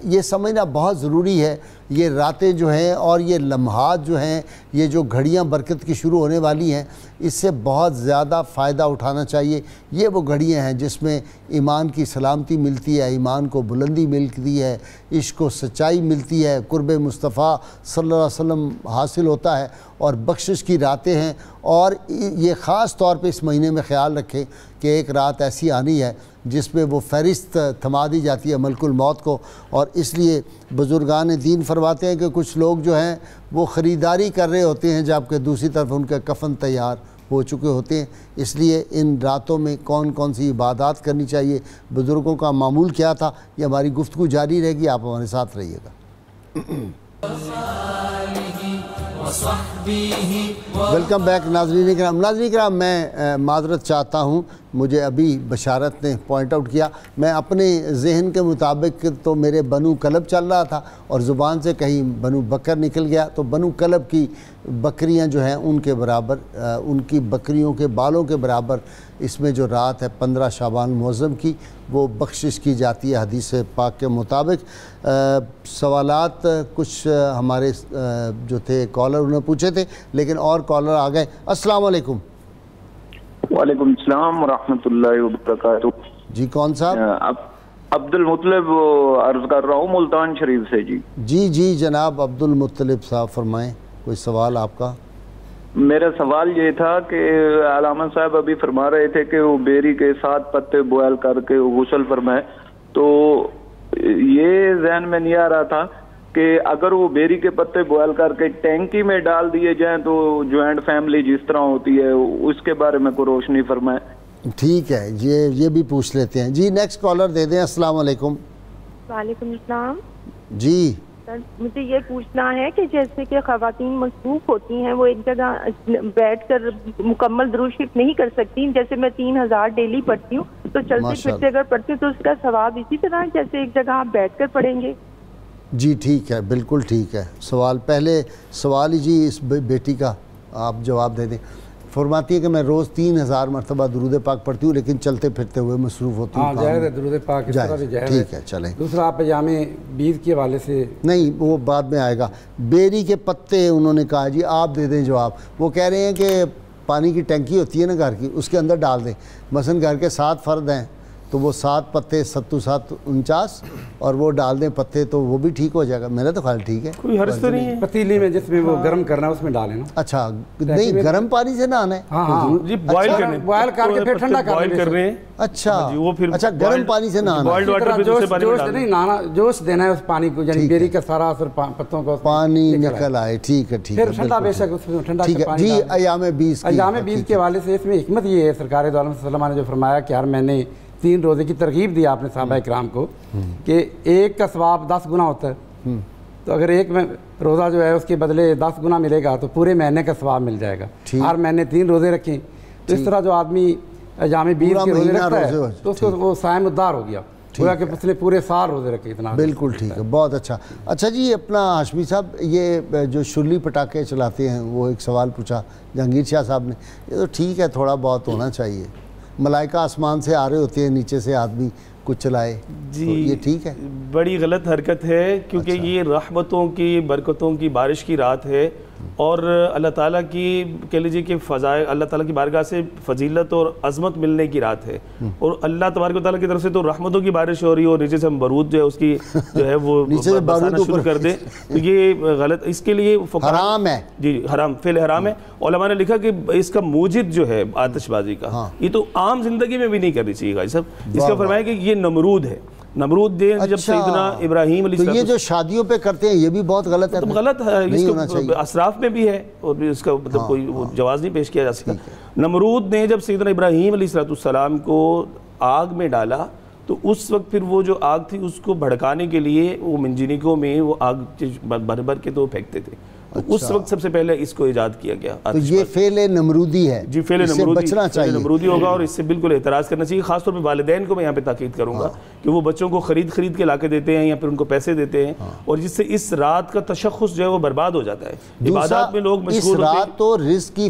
یہ سمجھنا بہت ضروری ہے، یہ راتیں جو ہیں اور یہ لمحات جو ہیں، یہ جو گھڑیاں برکت کی شروع ہونے والی ہیں، اس سے بہت زیادہ فائدہ اٹھانا چاہیے۔ یہ وہ گھڑیاں ہیں جس میں ایمان کی سلامتی ملتی ہے، ایمان کو بلندی ملتی ہے، عشق و سچائی ملتی ہے، قرب مصطفیٰ صلی اللہ علیہ وسلم حاصل ہوتا ہے اور بخشش کی راتیں ہیں۔ اور یہ خاص طور پہ اس مہینے میں خیال رکھیں کہ ایک رات ایسی آنی ہے جس میں وہ فہرست تھما دی جاتی ہے ملک الموت کو، اور اس لیے بزرگان دین فرماتے ہیں کہ کچھ لوگ جو ہیں وہ خریداری کر رہے ہوتے ہیں جبکہ دوسری طرف ان کا کفن تیار ہو چکے ہوتے ہیں۔ اس لیے ان راتوں میں کون کون سی عبادات کرنی چاہیے، بزرگوں کا معمول کیا تھا، یہ ہماری گفتگو جاری رہے گی، آپ ہمارے ساتھ رہیے گا۔ ویلکم بیک ناظرین کرام، میں معذرت چاہتا ہوں، مجھے ابھی بشارت نے پوائنٹ آؤٹ کیا، میں اپنے ذہن کے مطابق تو میرے بنو کلب چل رہا تھا اور زبان سے کہیں بنو بکر نکل گیا، تو بنو کلب کی بکریاں جو ہیں ان کے برابر، ان کی بکریوں کے بالوں کے برابر اس میں جو رات ہے 15 شعبان معظم کی وہ بخشش کی جاتی ہے حدیث پاک کے مطابق۔ سوالات کچھ ہمارے جو تھے کالر انہوں نے پوچھے تھے لیکن اور کالر آ گئے۔ السلام علیکم۔ وعلیکم السلام ورحمۃ اللہ وبرکاتہ۔ جی کون صاحب؟ عبد المطلب عرض کر رہا ہوں ملتان شریف سے۔ جی جناب عبد المطلب صاحب فرمائیں، کوئی سوال آپ کا؟ میرا سوال یہ تھا کہ علامہ صاحب ابھی فرما رہے تھے کہ وہ بیری کے 7 پتے بوائل کر کے غسل فرمائے، تو یہ ذہن میں نہیں آ رہا تھا کہ اگر وہ بیری کے پتے بوائل کر کے ٹینکی میں ڈال دیے جائیں تو جوائنٹ فیملی جس طرح ہوتی ہے اس کے بارے میں کوئی روشنی فرمائے۔ ٹھیک ہے، یہ بھی پوچھ لیتے ہیں۔ جی نیکسٹ کالر دے دیں۔ السلام علیکم۔ وعلیکم السلام۔ جی مجھے یہ پوچھنا ہے کہ جیسے کہ خواتین مصروف ہوتی ہیں، وہ ایک جگہ بیٹھ کر مکمل درود شریف نہیں کر سکتی، جیسے میں 3000 ڈیلی پڑھتی ہوں تو چلتے پھرتے اگر پڑھتی ہوں تو اس کا ثواب اسی طرح جیسے ایک جگہ آپ بیٹھ کر پڑھیں گے؟ جی ٹھیک ہے، بالکل ٹھیک ہے۔ پہلے سوال ہی جی اس بیٹی کا آپ جواب دے دیں۔ فرماتی ہے کہ میں روز 3000 مرتبہ درود پاک پڑھتی ہوں لیکن چلتے پھرتے ہوئے مصروف ہوتی ہوں۔ جائز ہے درود پاک، اس طرح بھی جائز ہے۔ ٹھیک ہے چلیں۔ دوسرا آپ ایام بیز کے حوالے سے نہیں، وہ بعد میں آئے گا۔ بیری کے پتے انہوں نے کہا جی آپ دے دیں جواب۔ وہ کہہ رہے ہیں کہ پانی کی ٹینکی ہوتی ہے نا گھر کی، اس کے اندر ڈال دیں، مثلا گھر کے 7 فرد ہیں تو وہ 7 پتے 7 7 49 اور وہ ڈال دیں پتے تو وہ بھی ٹھیک ہو جائے گا۔ میرا تو خیال ٹھیک ہے، کوئی حرج تو نہیں ہے۔ پتیلی میں جس میں وہ گرم کرنا ہے اس میں ڈالیں نا۔ اچھا نہیں، گرم پانی سے نہانا ہے؟ ہاں جی بوائل کرنے، بوائل کر کے پھر ٹھنڈا کر رہے ہیں۔ اچھا وہ پھر اچھا گرم پانی سے نہانا ہے، جوش نہیں نہانا، جوش دینا ہے اس پانی کو، یعنی بیری کا سارا اثر پتوں کا پانی نکل آئے۔ ٹھیک ہے ٹھیک ہے، پھر ٹھنڈا بے شک اس میں ٹھنڈا پانی۔ جی ایام بیز کے حوالے سے اس میں حکمت یہ ہے، سرکار دو عالم صلی اللہ علیہ وسلم نے جو فرمایا کہ یار میں نے 3 روزے کی ترغیب دی آپ نے صحابہ کرام کو کہ ایک کا ثواب 10 گنا ہوتا ہے، تو اگر ایک میں روزہ جو ہے اس کے بدلے 10 گنا ملے گا تو پورے مہینے کا ثواب مل جائے گا۔ ہر مہینے 3 روزے رکھیں تو اس طرح جو آدمی ایام بیز کے روزے رکھتا ہے تو اس کو وہ صائم الدار ہو گیا، گویا کہ اس نے پورے سال روزے رکھے۔ اتنا بالکل ٹھیک ہے، بہت اچھا۔ اچھا جی اپنا ہاشمی صاحب، یہ جو شلی پٹاخے چلاتے ہیں وہ ایک سوال پوچھا جہانگیر شاہ صاحب نے، یہ تو ٹھیک ہے، تھوڑا بہت ہونا چاہیے، ملائکہ آسمان سے آ رہے ہوتے ہیں، نیچے سے آدمی کچھ چلائے، جی یہ ٹھیک ہے؟ بڑی غلط حرکت ہے، کیونکہ یہ رحمتوں کی برکتوں کی بارش کی رات ہے اور اللہ تعالیٰ کی کہہ لیجیے کہ فضائل، اللہ تعالیٰ کی بارگاہ سے فضیلت اور عظمت ملنے کی رات ہے، اور اللہ تبارک و تعالیٰ کی طرف سے تو رحمتوں کی بارش ہو رہی ہے اور نیچے سے ہم بارود جو ہے اس کی جو ہے وہ برسانا شروع کر دیں، تو یہ غلط، اس کے لیے حرام ہے۔ جی حرام، فعل حرام ہے۔ علماء نے لکھا کہ اس کا موجد جو ہے آتش بازی کا، یہ تو عام زندگی میں بھی نہیں کرنی چاہیے گا صاحب۔ اس کا فرمایا کہ یہ نمرود ہے، نمرود دے جب سیدنا ابراہیم علیہ السلام، تو یہ جو شادیوں پہ کرتے ہیں یہ بھی بہت غلط ہے، غلط ہے، اس کو اسراف میں بھی ہے اور اس کا مطلب کوئی جواز نہیں پیش کیا جا سکتا۔ نمرود نے جب سیدنا ابراہیم علیہ السلام کو آگ میں ڈالا تو اس وقت پھر وہ جو آگ تھی اس کو بھڑکانے کے لیے وہ منجنیکوں میں وہ آگ بھر بھر کے تو پھینکتے تھے، تو اس وقت سب سے پہلے اس کو ایجاد کیا گیا. تو یہ فعل نمرودی ہے جی, فعل نمرودی ہوگا اور اس سے بالکل اعتراض کرنا چاہیے. خاص طور پہ والدین کو میں یہاں پہ تاکید کروں گا کہ وہ بچوں کو خرید کے لا کے دیتے ہیں یا پھر ان کو پیسے دیتے ہیں, اور جس سے اس رات کا تشخص جو ہے وہ برباد ہو جاتا ہے. عبادات میں لوگ مشغول ہوتے ہیں. اس رات تو رزق کی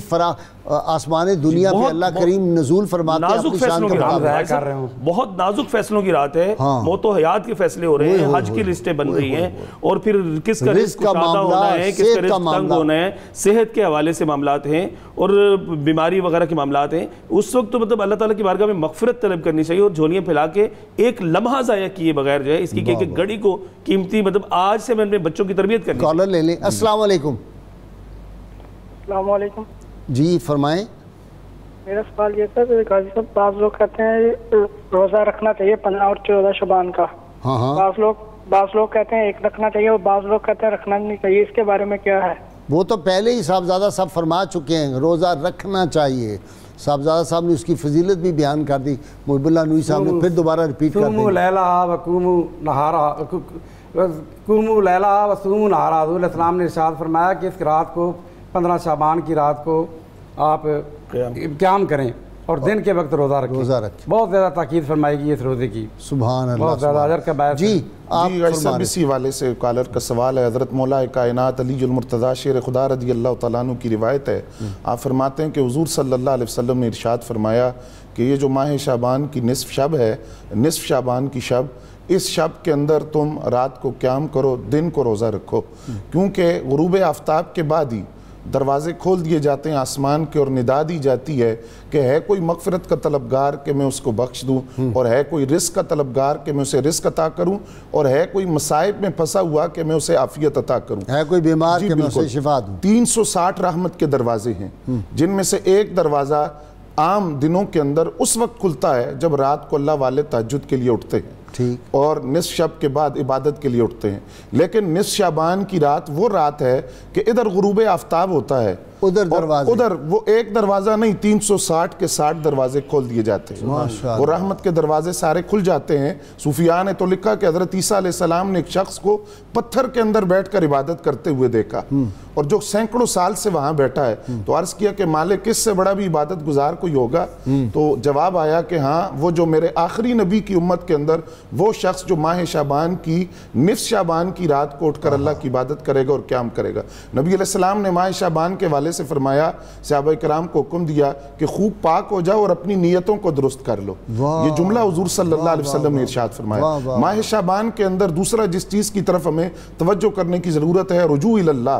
آسمان دنیا پہ اللہ کریم نزول فرماتے ہیں اپنی شان کے مطابق. بہت نازک فیصلوں کی رات ہے. موت و حیات کے فیصلے ہو رہے ہیں, حج کی لسٹیں بن رہی ہیں, اور پھر کس کا رزق کشادہ ہونا ہے, کس کا رزق تنگ ہونا ہے, صحت کے حوالے سے معاملات ہیں اور بیماری وغیرہ کے معاملات ہیں. اس وقت تو مطلب اللہ تعالیٰ کی بارگاہ میں مغفرت طلب کرنی چاہیے, اور جھولیاں پھیلا کے ایک لمحہ ضائع کیے بغیر جو ہے اس کی کہ گھڑی کو قیمتی مطلب آج سے میں اپنے بچوں کی تربیت کرنی. کالر لے لیں. السلام علیکم. السلام علیکم جی فرمائیں. میرا سوال یہ تھا کہ قاضی صاحب بعض لوگ کہتے ہیں روزہ رکھنا چاہیے 15 اور 14 شعبان کا. بعض لوگ کہتے ہیں ایک رکھنا چاہیے اور بعض لوگ کہتے ہیں رکھنا نہیں چاہیے. اس کے بارے میں کیا ہے؟ وہ تو پہلے ہی صاحبزادہ صاحب فرما چکے ہیں, روزہ رکھنا چاہیے. صاحبزادہ صاحب نے اس کی فضیلت بھی بیان کر دی. محب اللہ نوئی صاحب نے پھر دوبارہ ریپیٹ کر دی. قوموا لیلہا وقوموا نہارہا, قوموا لیلہا وصوموا نہارہا. حضور علیہ السلام نے ارشاد فرمایا کہ اس رات کو 15 شعبان کی رات کو آپ قیام کریں اور دن کے وقت روزہ رکھیں. بہت زیادہ تاکید فرمائی گئی اس روزے کی. سبحان اللہ. بہت زیادہ اجر کا باعث. جی آپ فرمائیں. اسی والے سے کالر کا سوال ہے. حضرت مولا کائنات علی المرتضیٰ شیر خدا رضی اللہ تعالیٰ عنہ کی روایت ہے. آپ فرماتے ہیں کہ حضور صلی اللہ علیہ وسلم نے ارشاد فرمایا کہ یہ جو ماہ شعبان کی نصف شب ہے, نصف شعبان کی شب, اس شب کے اندر تم رات کو قیام کرو, دن کو روزہ رکھو, کیونکہ غروب آفتاب کے بعد ہی دروازے کھول دیے جاتے ہیں آسمان کے, اور ندا دی جاتی ہے کہ ہے کوئی مغفرت کا طلبگار کہ میں اس کو بخش دوں, اور ہے کوئی رزق کا طلبگار کہ میں اسے رزق عطا کروں, اور ہے کوئی مصائب میں پھنسا ہوا کہ میں اسے عافیت عطا کروں, ہے کوئی بیمار کہ میں اسے شفا دوں. 360 رحمت کے دروازے ہیں, جن میں سے ایک دروازہ عام دنوں کے اندر اس وقت کھلتا ہے جب رات کو اللہ والے تہجد کے لیے اٹھتے ہیں اور نصف شب کے بعد عبادت کے لیے اٹھتے ہیں. لیکن نصف شعبان کی رات وہ رات ہے کہ ادھر غروب آفتاب ہوتا ہے, ادھر وہ ایک دروازہ نہیں 360 کے 60 دروازے کھول دیے جاتے ہیں. وہ رحمت کے دروازے سارے کھل جاتے ہیں. صوفیاء نے تو لکھا کہ حضرت عیسیٰ علیہ السلام نے ایک شخص کو پتھر کے اندر بیٹھ کر عبادت کرتے ہوئے دیکھا, اور جو سینکڑوں سال سے وہاں بیٹھا ہے, تو عرض کیا کہ مالک کس سے بڑا بھی عبادت گزار کوئی ہوگا؟ تو جواب آیا کہ ہاں, وہ جو میرے آخری نبی کی امت کے اندر وہ شخص جو ماہ شعبان کی نصف شعبان کی رات کو اٹھ کر اللہ کی عبادت کرے گا اور قیام کرے گا. نبی علیہ السلام نے ماہ شعبان کے والے سے فرمایا, صحابہ کرام کو حکم دیا کہ خوب پاک ہو جاؤ اور اپنی نیتوں کو درست کر لو. یہ جملہ حضور صلی اللہ علیہ وسلم نے ارشاد فرمایا. ماہ شعبان کے اندر دوسرا جس چیز کی طرف ہمیں توجہ کرنے کی ضرورت ہے, رجوع اللہ,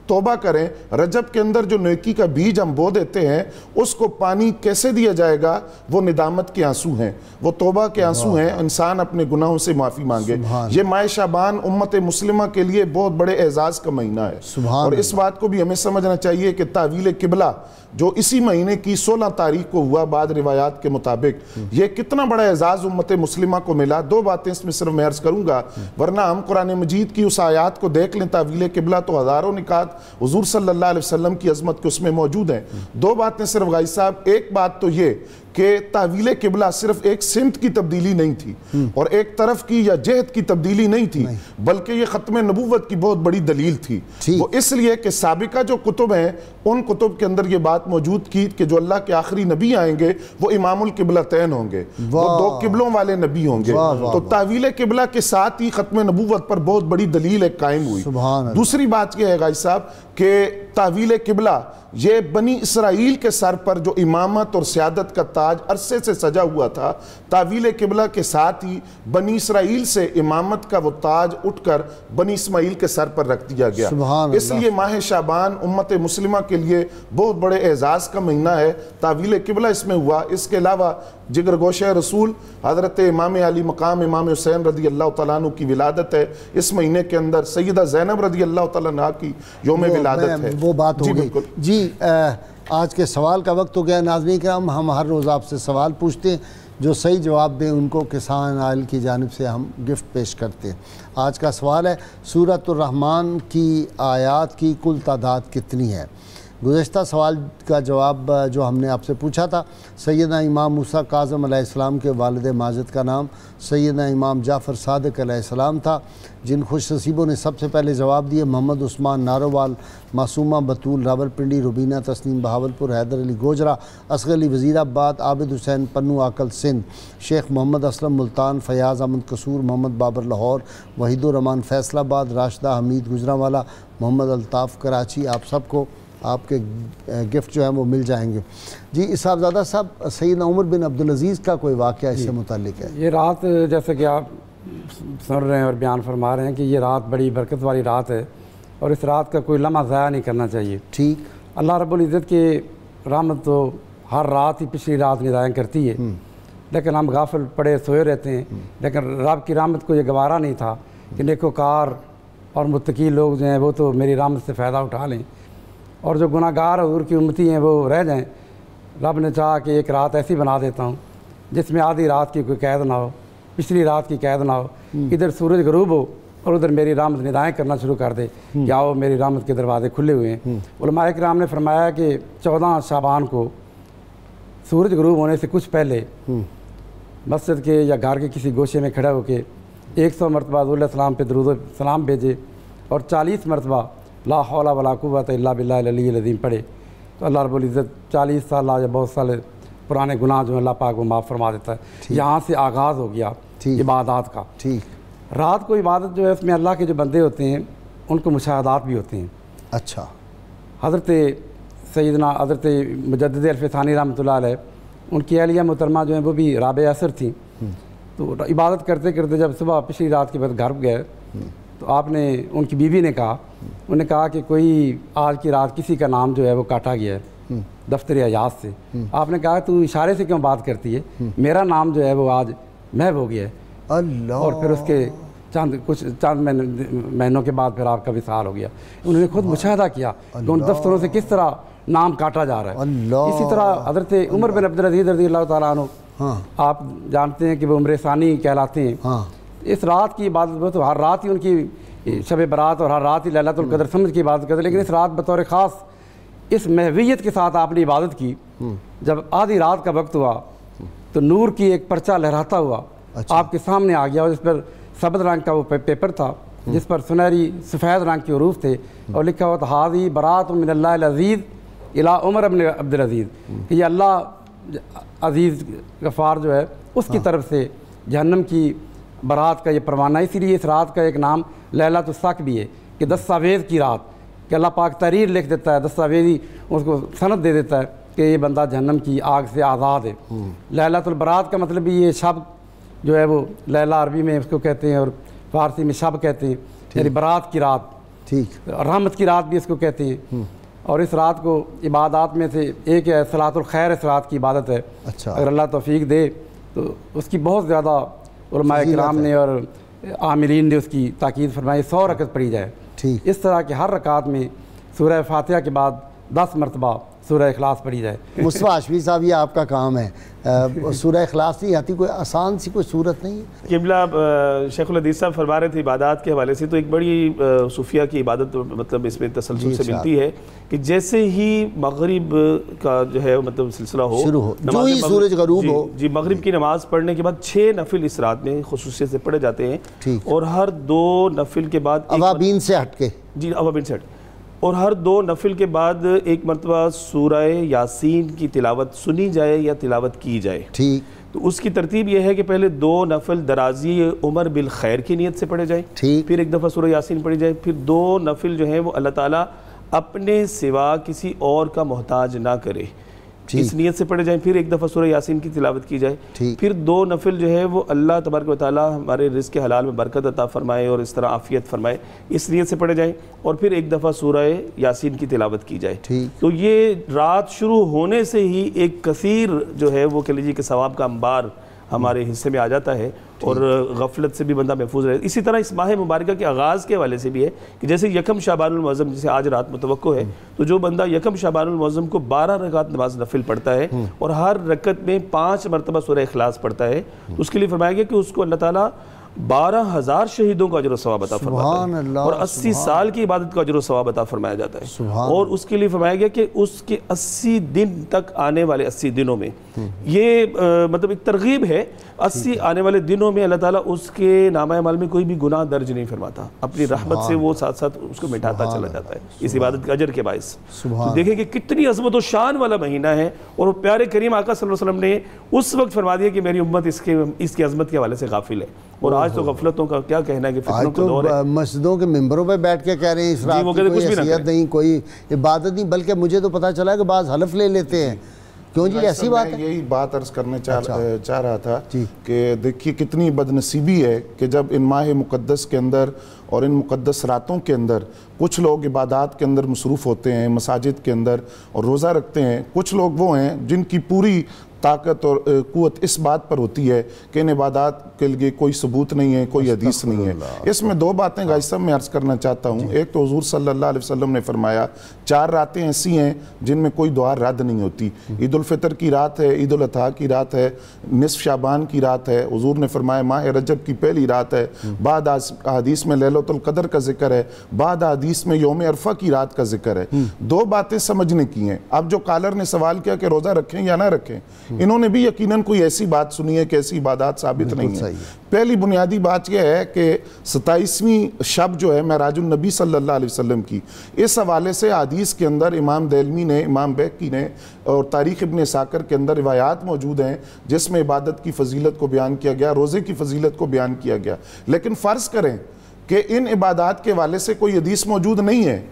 توبہ کریں. رجب کے اندر جو نیکی کا بیج ہم بو دیتے ہیں اس کو پانی کیسے دیا جائے گا؟ وہ ندامت کے آنسو ہیں, وہ توبہ کے آنسو ہیں. انسان اپنے گناہوں سے معافی مانگے. یہ ماہ شعبان امت مسلمہ کے لیے بہت بڑے اعزاز کا مہینہ ہے, اور اس بات کو بھی ہمیں سمجھنا چاہیے کہ تحویل قبلہ جو اسی مہینے کی 16 تاریخ کو ہوا بعض روایات کے مطابق, یہ کتنا بڑا اعزاز امت مسلمہ کو ملا. 2 باتیں اس میں صرف میں عرض کروں گا, ورنہ ہم قرآن مجید کی اس آیات کو دیکھ لیں تحویل قبلہ تو ہزاروں نکات حضور صلی اللہ علیہ وسلم کی عظمت کے اس میں موجود ہیں. 2 باتیں صرف غازی صاحب. ایک بات تو یہ کہ تحویل قبلہ صرف ایک سمت کی تبدیلی نہیں تھی اور ایک طرف کی یا جہت کی تبدیلی نہیں تھی, بلکہ یہ ختم نبوت کی بہت بڑی دلیل تھی. وہ اس لیے کہ سابقہ جو کتب ہیں ان کتب کے اندر یہ بات موجود کی کہ جو اللہ کے آخری نبی آئیں گے وہ امام القبلتین ہوں گے, وہ 2 قبلوں والے نبی ہوں گے. تو تحویل قبلہ کے ساتھ ہی ختم نبوت پر بہت بڑی دلیل ایک قائم ہوئی. دوسری بات یہ ہے غازی صاحب کہ تحویل قبلہ یہ بنی اسرائیل کے سر پر جو امامت اور سیادت کا تاج عرصے سے سجا ہوا تھا, تحویل قبلہ کے ساتھ ہی بنی اسرائیل سے امامت کا وہ تاج اٹھ کر بنی اسماعیل کے سر پر رکھ دیا گیا. اس لیے ماہ شعبان امت مسلمہ کے لیے بہت بڑے اعزاز کا مہینہ ہے. تحویل قبلہ اس میں ہوا. اس کے علاوہ جگر گوشہ رسول حضرت امام علی مقام امام حسین رضی اللہ تعالیٰ عنہ کی ولادت ہے. اس مہینے کے اندر سیدہ زینب رضی اللہ تعالیٰ عنہ کی یوم ولادت ہے. وہ بات ہو گئی. جی آج کے سوال کا وقت ہو گیا. ناظرین کرام, ہم ہر روز آپ سے سوال پوچھتے ہیں, جو صحیح جواب دیں ان کو کسان آئل کی جانب سے ہم گفٹ پیش کرتے ہیں. آج کا سوال ہے, سورۃ الرحمن کی آیات کی کل تعداد کتنی ہے؟ گزشتہ سوال کا جواب جو ہم نے آپ سے پوچھا تھا، سیدنا امام موسیٰ کاظم علیہ السلام کے والد ماجد کا نام سیدنا امام جعفر صادق علیہ السلام تھا۔ جن خوش نصیبوں نے سب سے پہلے جواب دیے محمد عثمان نارووال، معصومہ بطول راولپنڈی، روبینہ تسنیم بہاولپور، حیدر علی گوجرا، اصغر علی وزیر آباد، عابد حسین پنو آکل سندھ، شیخ محمد اسلم ملتان، فیاض احمد قصور، محمد بابر لاہور، وحید الرحمان فیصل آباد، راشدہ حمید گجرانوالہ، محمد الطاف کراچی، آپ سب کو آپ کے گفٹ جو ہیں وہ مل جائیں گے۔ جی اسحاق زادہ صاحب، سیدنا عمر بن عبدالعزیز کا کوئی واقعہ اس سے متعلق ہے؟ یہ رات جیسے کہ آپ سن رہے ہیں اور بیان فرما رہے ہیں کہ یہ رات بڑی برکت والی رات ہے اور اس رات کا کوئی لمحہ ضائع نہیں کرنا چاہیے۔ ٹھیک، اللہ رب العزت کی رحمت تو ہر رات ہی پچھلی رات ندائیں کرتی ہے، لیکن ہم غافل پڑے سوئے رہتے ہیں، لیکن رب کی رحمت کو یہ گوارا نہیں تھا کہ نیکوکار اور متقی لوگ جو ہیں وہ تو میری رحمت سے فائدہ اٹھا لیں اور جو گناہ گار حضور کی امتی ہیں وہ رہ جائیں۔ رب نے چاہا کہ ایک رات ایسی بنا دیتا ہوں جس میں آدھی رات کی کوئی قید نہ ہو، پچھلی رات کی قید نہ ہو، ادھر سورج غروب ہو اور ادھر میری رحمت ندائیں کرنا شروع کر دے کہ آؤ میری رحمت کے دروازے کھلے ہوئے ہیں۔ علماء کرام نے فرمایا کہ 14 شعبان کو سورج غروب ہونے سے کچھ پہلے مسجد کے یا گھر کے کسی گوشے میں کھڑا ہو کے 100 مرتبہ حضور علیہ السلام پہ درود و سلام بھیجے اور 40 مرتبہ لا حول ولا قوت الا باللہ العلی العظیم پڑھے تو اللہ رب العزت 40 سال یا بہت سال پرانے گناہ جو ہیں اللہ پاک وہ معاف فرما دیتا ہے۔ یہاں سے آغاز ہو گیا عبادات کا۔ رات کو عبادت جو ہے اس میں اللہ کے جو بندے ہوتے ہیں ان کو مشاہدات بھی ہوتے ہیں۔ اچھا، حضرت سیدنا حضرت مجدد الف ثانی رحمۃ اللہ علیہ ان کی اہلیہ محترمہ جو ہیں وہ بھی رابع عصر تھیں، تو عبادت کرتے کرتے جب صبح پچھلی رات کے بعد گھر گئے تو آپ نے ان کی بیوی نے کہا، انہوں نے کہا کہ کوئی آج کی رات کسی کا نام جو ہے وہ کاٹا گیا ہے دفتر اعجاز سے۔ آپ نے کہا تو اشارے سے کیوں بات کرتی ہے، میرا نام جو ہے وہ آج محو ہو گیا ہے۔ اللہ، اور پھر اس کے چند مہینوں کے بعد پھر آپ کا وصال ہو گیا۔ انہوں نے خود مشاہدہ کیا کہ ان دفتروں سے کس طرح نام کاٹا جا رہا ہے۔ اسی طرح حضرت عمر بن عبدالعزیز رضی اللہ تعالیٰ عنہ، آپ جانتے ہیں کہ وہ عمر ثانی کہلاتے ہیں۔ اس رات کی عبادت میں تو ہر رات ہی ان کی شب برات اور ہر رات ہی لیلۃ القدر سمجھ کی عبادت کرتے، لیکن اس رات بطور خاص اس محویت کے ساتھ آپ نے عبادت کی۔ جب آدھی رات کا وقت ہوا تو نور کی ایک پرچہ لہراتا ہوا آپ کے سامنے آ گیا اور جس پر سبز رنگ کا وہ پیپر تھا جس پر سنہری سفید رنگ کے حروف تھے اور لکھا ہوا تھا ہاذی برات من اللہ العزیز الی عمر بن عبدالعزیز، کہ یہ اللہ عزیز غفار جو ہے اس کی طرف سے جہنم کی برات کا یہ پروانہ۔ اسی لیے اس رات کا ایک نام لیلۃ الصق بھی ہے کہ دستاویز کی رات، کہ اللہ پاک تحریر لکھ دیتا ہے، دستاویزی اس کو سند دے دیتا ہے کہ یہ بندہ جہنم کی آگ سے آزاد ہے۔ لیلۃ البرات کا مطلب بھی یہ شب جو ہے وہ لیلا عربی میں اس کو کہتے ہیں اور فارسی میں شب کہتے ہیں، یعنی برات کی رات، ٹھیک، رحمت کی رات بھی اس کو کہتے ہیں۔ اور اس رات کو عبادات میں سے ایک ہے صلاۃ الخیر، اس رات کی عبادت ہے۔ اچھا، اگر اللہ توفیق دے تو اس کی بہت زیادہ علماء کرام نے اور عاملین نے اس کی تاکید فرمائی 100 رکعت پڑھی جائے۔ اس طرح کہ ہر رکعت میں سورہ فاتحہ کے بعد 10 مرتبہ سورہ اخلاص پڑھی جائے۔ مصطفیٰ ہاشمی صاحب، یہ آپ کا کام ہے، سورہ اخلاص نہیں آتی، کوئی آسان سی کوئی صورت نہیں ہے؟ قبلہ شیخ الحدیث صاحب فرما رہے تھے عبادات کے حوالے سے، تو ایک بڑی صوفیہ کی عبادت مطلب اس میں تسلسل سے ملتی ہے کہ جیسے ہی مغرب کا جو ہے مطلب سلسلہ ہو، شروع ہو، جو ہی سورج غروب ہو، جی مغرب کی نماز پڑھنے کے بعد 6 نفل اس رات میں خصوصیت سے پڑھے جاتے ہیں، اور ہر 2 نفل کے بعد اوابین سے ہٹ کے، جی اوابین سے ہٹ، اور ہر 2 نفل کے بعد ایک مرتبہ سورہ یاسین کی تلاوت سنی جائے یا تلاوت کی جائے۔ ٹھیک، تو اس کی ترتیب یہ ہے کہ پہلے 2 نفل درازی عمر بالخیر کی نیت سے پڑھے جائیں، پھر ایک دفعہ سورہ یاسین پڑھی جائے، پھر 2 نفل جو ہیں وہ اللہ تعالیٰ اپنے سوا کسی اور کا محتاج نہ کرے اس نیت سے پڑھے جائیں، پھر ایک دفعہ سورہ یاسین کی تلاوت کی جائے، پھر 2 نفل جو ہے وہ اللہ تبارک و تعالیٰ ہمارے رزق کے حلال میں برکت عطا فرمائے اور اس طرح عافیت فرمائے اس نیت سے پڑھے جائیں، اور پھر ایک دفعہ سورہ یاسین کی تلاوت کی جائے۔ تو یہ رات شروع ہونے سے ہی ایک کثیر جو ہے وہ کہہ لیجیے کہ ثواب کا انبار ہمارے حصے میں آ جاتا ہے اور غفلت سے بھی بندہ محفوظ رہے۔ اسی طرح اس ماہ مبارکہ کے آغاز کے حوالے سے بھی ہے کہ جیسے یکم شعبان المعظم جسے آج رات متوقع ہے، تو جو بندہ یکم شعبان المعظم کو 12 رکعت نماز نفل پڑھتا ہے اور ہر رکعت میں 5 مرتبہ سورہ اخلاص پڑھتا ہے، تو اس کے لیے فرمایا گیا کہ اس کو اللہ تعالیٰ 12,000 شہیدوں کا اجر و ثواب عطا فرماتا ہے اور 80 سال کی عبادت کا اجر و ثواب عطا فرمایا جاتا ہے اور اس کے لیے فرمایا گیا کہ اس کے 80 دن تک آنے والے 80 دنوں میں یہ مطلب ایک ترغیب ہے 80 آنے والے دنوں میں اللہ تعالیٰ اس کے نامہ اعمال میں کوئی بھی گناہ درج نہیں فرماتا، اپنی رحمت سے وہ ساتھ ساتھ اس کو مٹاتا چلا جاتا ہے اس عبادت کے اجر کے باعث۔ تو دیکھیں کہ کتنی عظمت و شان والا مہینہ ہے اور وہ پیارے کریم آقا صلی اللہ علیہ وسلم نے اس وقت فرما دیا کہ میری امت اس کی عظمت کے حوالے سے غافل ہے، اور آج تو غفلتوں کا کیا کہنا ہے کہ فتنوں کا دور ہے۔ مسجدوں کے ممبروں پہ بیٹھ کے کہہ رہے ہیں اس رات کی کوئی حیثیت نہیں، کوئی عبادت نہیں، بلکہ مجھے تو پتا چلا ہے کہ بعض حلف لے لیتے ہیں۔ کیوں جی ایسی بات ہے؟ میں یہی بات عرض کرنے چاہ رہا تھا کہ دیکھیے کتنی بدنصیبی ہے کہ جب ان ماہ مقدس کے اندر اور ان مقدس راتوں کے اندر کچھ لوگ عبادات کے اندر مصروف ہوتے ہیں، مساجد کے اندر اور روزہ رکھتے ہیں، کچھ لوگ وہ ہیں جن کی پوری طاقت اور قوت اس بات پر ہوتی ہے کہ ان عبادات کے لیے کوئی ثبوت نہیں ہے، کوئی حدیث نہیں ہے۔ اس میں دو باتیں غازی صاحب میں عرض کرنا چاہتا ہوں۔ ایک تو حضور صلی اللہ علیہ وسلم نے فرمایا 4 راتیں ایسی ہیں جن میں کوئی دعا رد نہیں ہوتی۔ عید الفطر کی رات ہے، عید الاضحیٰ کی رات ہے، نصف شعبان کی رات ہے، حضور نے فرمایا ماہ رجب کی پہلی رات ہے، بعد حدیث میں لیلۃ القدر کا ذکر ہے، بعد حدیث میں یوم عرفہ کی رات کا ذکر ہے۔ دو باتیں سمجھنے کی ہیں۔ اب جو کالر نے سوال کیا کہ روزہ رکھیں یا نہ رکھیں، انہوں نے بھی یقیناً کوئی ایسی بات سنی ہے کہ ایسی عبادات ثابت نہیں ہے۔ پہلی بنیادی بات یہ ہے کہ 27ویں شب جو ہے معراج النبی صلی اللہ علیہ وسلم کی، اس حوالے سے حدیث کے اندر امام دیلمی نے، امام بیہقی نے اور تاریخ ابن اسحاق کے اندر روایات موجود ہیں جس میں عبادت کی فضیلت کو بیان کیا گیا، روزے کی فضیلت کو بیان کیا گیا۔ لیکن فرض کریں کہ ان عبادات کے والے سے کوئی حدیث موجود نہیں ہے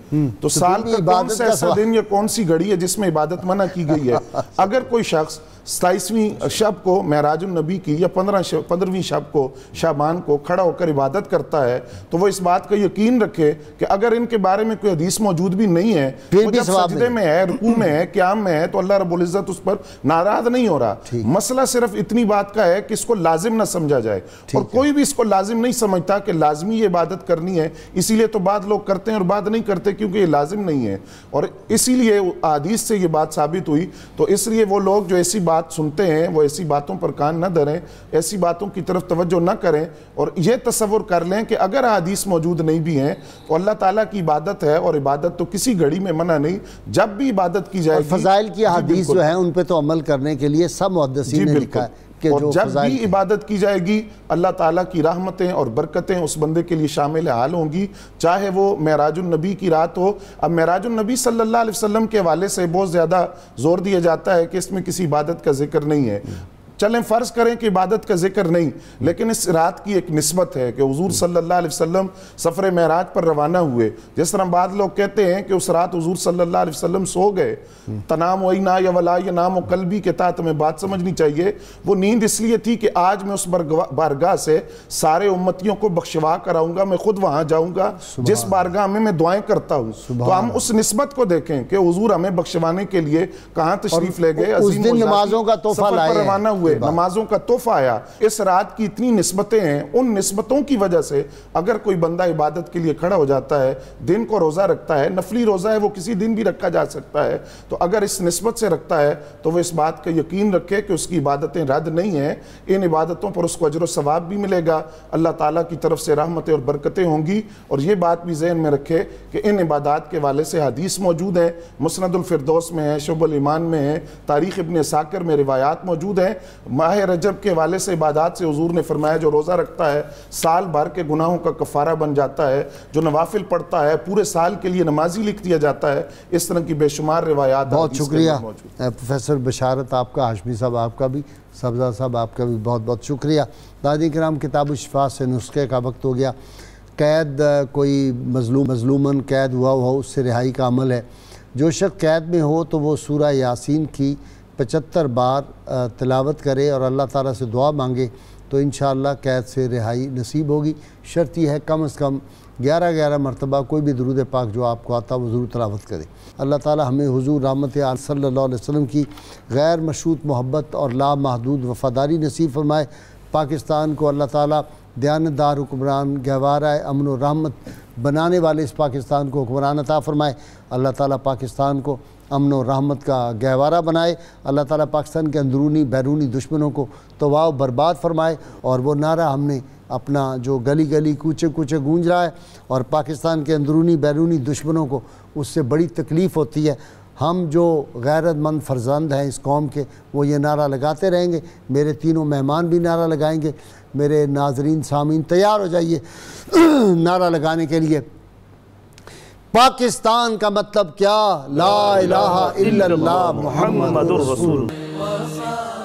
تو سال کا کون سا ایسا دن یا کون سی گھڑی ہے جس میں عبادت منع کی گئی ہے؟ اگر کوئی شخص 27ویں شب کو معراج النبی کی یا 15ویں شب کو شعبان کو کھڑا ہو کر عبادت کرتا ہے تو وہ اس بات کا یقین رکھے کہ اگر ان کے بارے میں کوئی حدیث موجود بھی نہیں ہے، وہ جب سجدے میں ہے، رکوع میں ہے، قیام میں ہے، تو اللہ رب العزت اس پر ناراض نہیں ہو رہا۔ مسئلہ صرف اتنی بات کا ہے کہ اس کو لازم نہ سمجھا جائے، اور کوئی بھی اس کو لازم نہیں سمجھتا کہ لازمی یہ عبادت کرنی ہے، اسی لیے تو بعض لوگ کرتے ہیں اور بعض نہیں کرتے کیونکہ یہ لازم نہیں ہے، اور اسی لیے حدیث سے یہ بات ثابت ہوئی۔ تو اس لیے وہ لوگ جو ایسی بات سنتے ہیں وہ ایسی باتوں پر کان نہ دھریں، ایسی باتوں کی طرف توجہ نہ کریں، اور یہ تصور کر لیں کہ اگر حدیث موجود نہیں بھی ہیں تو اللہ تعالیٰ کی عبادت ہے، اور عبادت تو کسی گھڑی میں منع نہیں، جب بھی عبادت کی جائے گی۔ فضائل کی حدیث جو ہیں ان پہ تو عمل کرنے کے لیے سب محدثین نے لکھا ہے کہ اور جب بھی عبادت کی جائے گی اللہ تعالیٰ کی رحمتیں اور برکتیں اس بندے کے لیے شامل حال ہوں گی، چاہے وہ معراج النبی کی رات ہو۔ اب معراج النبی صلی اللہ علیہ وسلم کے حوالے سے بہت زیادہ زور دیا جاتا ہے کہ اس میں کسی عبادت کا ذکر نہیں ہے۔ چلیں فرض کریں کہ عبادت کا ذکر نہیں، لیکن اس رات کی ایک نسبت ہے کہ حضور صلی اللہ علیہ وسلم سفر معراج پر روانہ ہوئے۔ جس طرح بعض لوگ کہتے ہیں کہ اس رات حضور صلی اللہ علیہ وسلم سو گئے، تنام وینا یا ولا ینام قلبی کے تحت ہمیں بات سمجھنی چاہیے، وہ نیند اس لیے تھی کہ آج میں اس بارگاہ سے سارے امتیوں کو بخشوا کر آؤں گا، میں خود وہاں جاؤں گا جس بارگاہ میں دعائیں کرتا ہوں۔ تو ہم اس نسبت کو دیکھیں کہ حضور ہمیں بخشوانے کے لیے کہاں تشریف لے گئے، اس دن نمازوں کا تحفہ لائے، روانہ ہوئے، نمازوں کا تحفہ آیا۔ اس رات کی اتنی نسبتیں ہیں، ان نسبتوں کی وجہ سے اگر کوئی بندہ عبادت کے لیے کھڑا ہو جاتا ہے، دن کو روزہ رکھتا ہے، نفلی روزہ ہے وہ کسی دن بھی رکھا جا سکتا ہے، تو اگر اس نسبت سے رکھتا ہے تو وہ اس بات کا یقین رکھے کہ اس کی عبادتیں رد نہیں ہیں، ان عبادتوں پر اس کو اجر و ثواب بھی ملے گا، اللہ تعالیٰ کی طرف سے رحمتیں اور برکتیں ہوں گی۔ اور یہ بات بھی ذہن میں رکھے کہ ان عبادات کے والے سے حدیث موجود ہیں، مسند الفردوس میں ہے، شعب الایمان میں ہے، تاریخ ابن اسحاق میں روایات موجود ہیں۔ ماہ رجب کے والے سے عبادات سے حضور نے فرمایا جو روزہ رکھتا ہے سال بھر کے گناہوں کا کفارہ بن جاتا ہے، جو نوافل پڑھتا ہے پورے سال کے لیے نمازی لکھ دیا جاتا ہے۔ اس طرح کی بے شمار روایات۔ بہت شکریہ پروفیسر بشارت آپ کا، ہاشمی صاحب آپ کا بھی، سبزہ صاحب آپ کا بھی بہت بہت شکریہ۔ ناظرین کرام، کتاب الشفاء سے نسخے کا وقت ہو گیا۔ قید کوئی مظلومن قید ہوا ہو اس سے رہائی کا عمل ہے۔ جو شخص قید میں ہو تو وہ سورہ یاسین کی 75 بار تلاوت کرے اور اللہ تعالیٰ سے دعا مانگے تو انشاءاللہ قید سے رہائی نصیب ہوگی۔ شرط یہ ہے کم از کم 11 مرتبہ کوئی بھی درود پاک جو آپ کو آتا وہ ضرور تلاوت کرے۔ اللہ تعالیٰ ہمیں حضور رحمت عالم صلی اللہ علیہ وسلم کی غیر مشروط محبت اور لامحدود وفاداری نصیب فرمائے۔ پاکستان کو اللہ تعالیٰ دیانتدار حکمران، گہوارہ امن و رحمت بنانے والے اس پاکستان کو حکمران عطا فرمائے۔ اللہ تعالیٰ پاکستان کو امن و رحمت کا گہوارہ بنائے۔ اللہ تعالیٰ پاکستان کے اندرونی بیرونی دشمنوں کو تباہ و برباد فرمائے، اور وہ نعرہ ہم نے اپنا جو گلی گلی کوچے کوچے گونج رہا ہے، اور پاکستان کے اندرونی بیرونی دشمنوں کو اس سے بڑی تکلیف ہوتی ہے۔ ہم جو غیرت مند فرزند ہیں اس قوم کے، وہ یہ نعرہ لگاتے رہیں گے۔ میرے تینوں مہمان بھی نعرہ لگائیں گے۔ میرے ناظرین سامعین تیار ہو جائیے نعرہ لگانے کے لیے۔ پاکستان کا مطلب کیا؟ لا الہ الا اللہ محمد رسول اللہ۔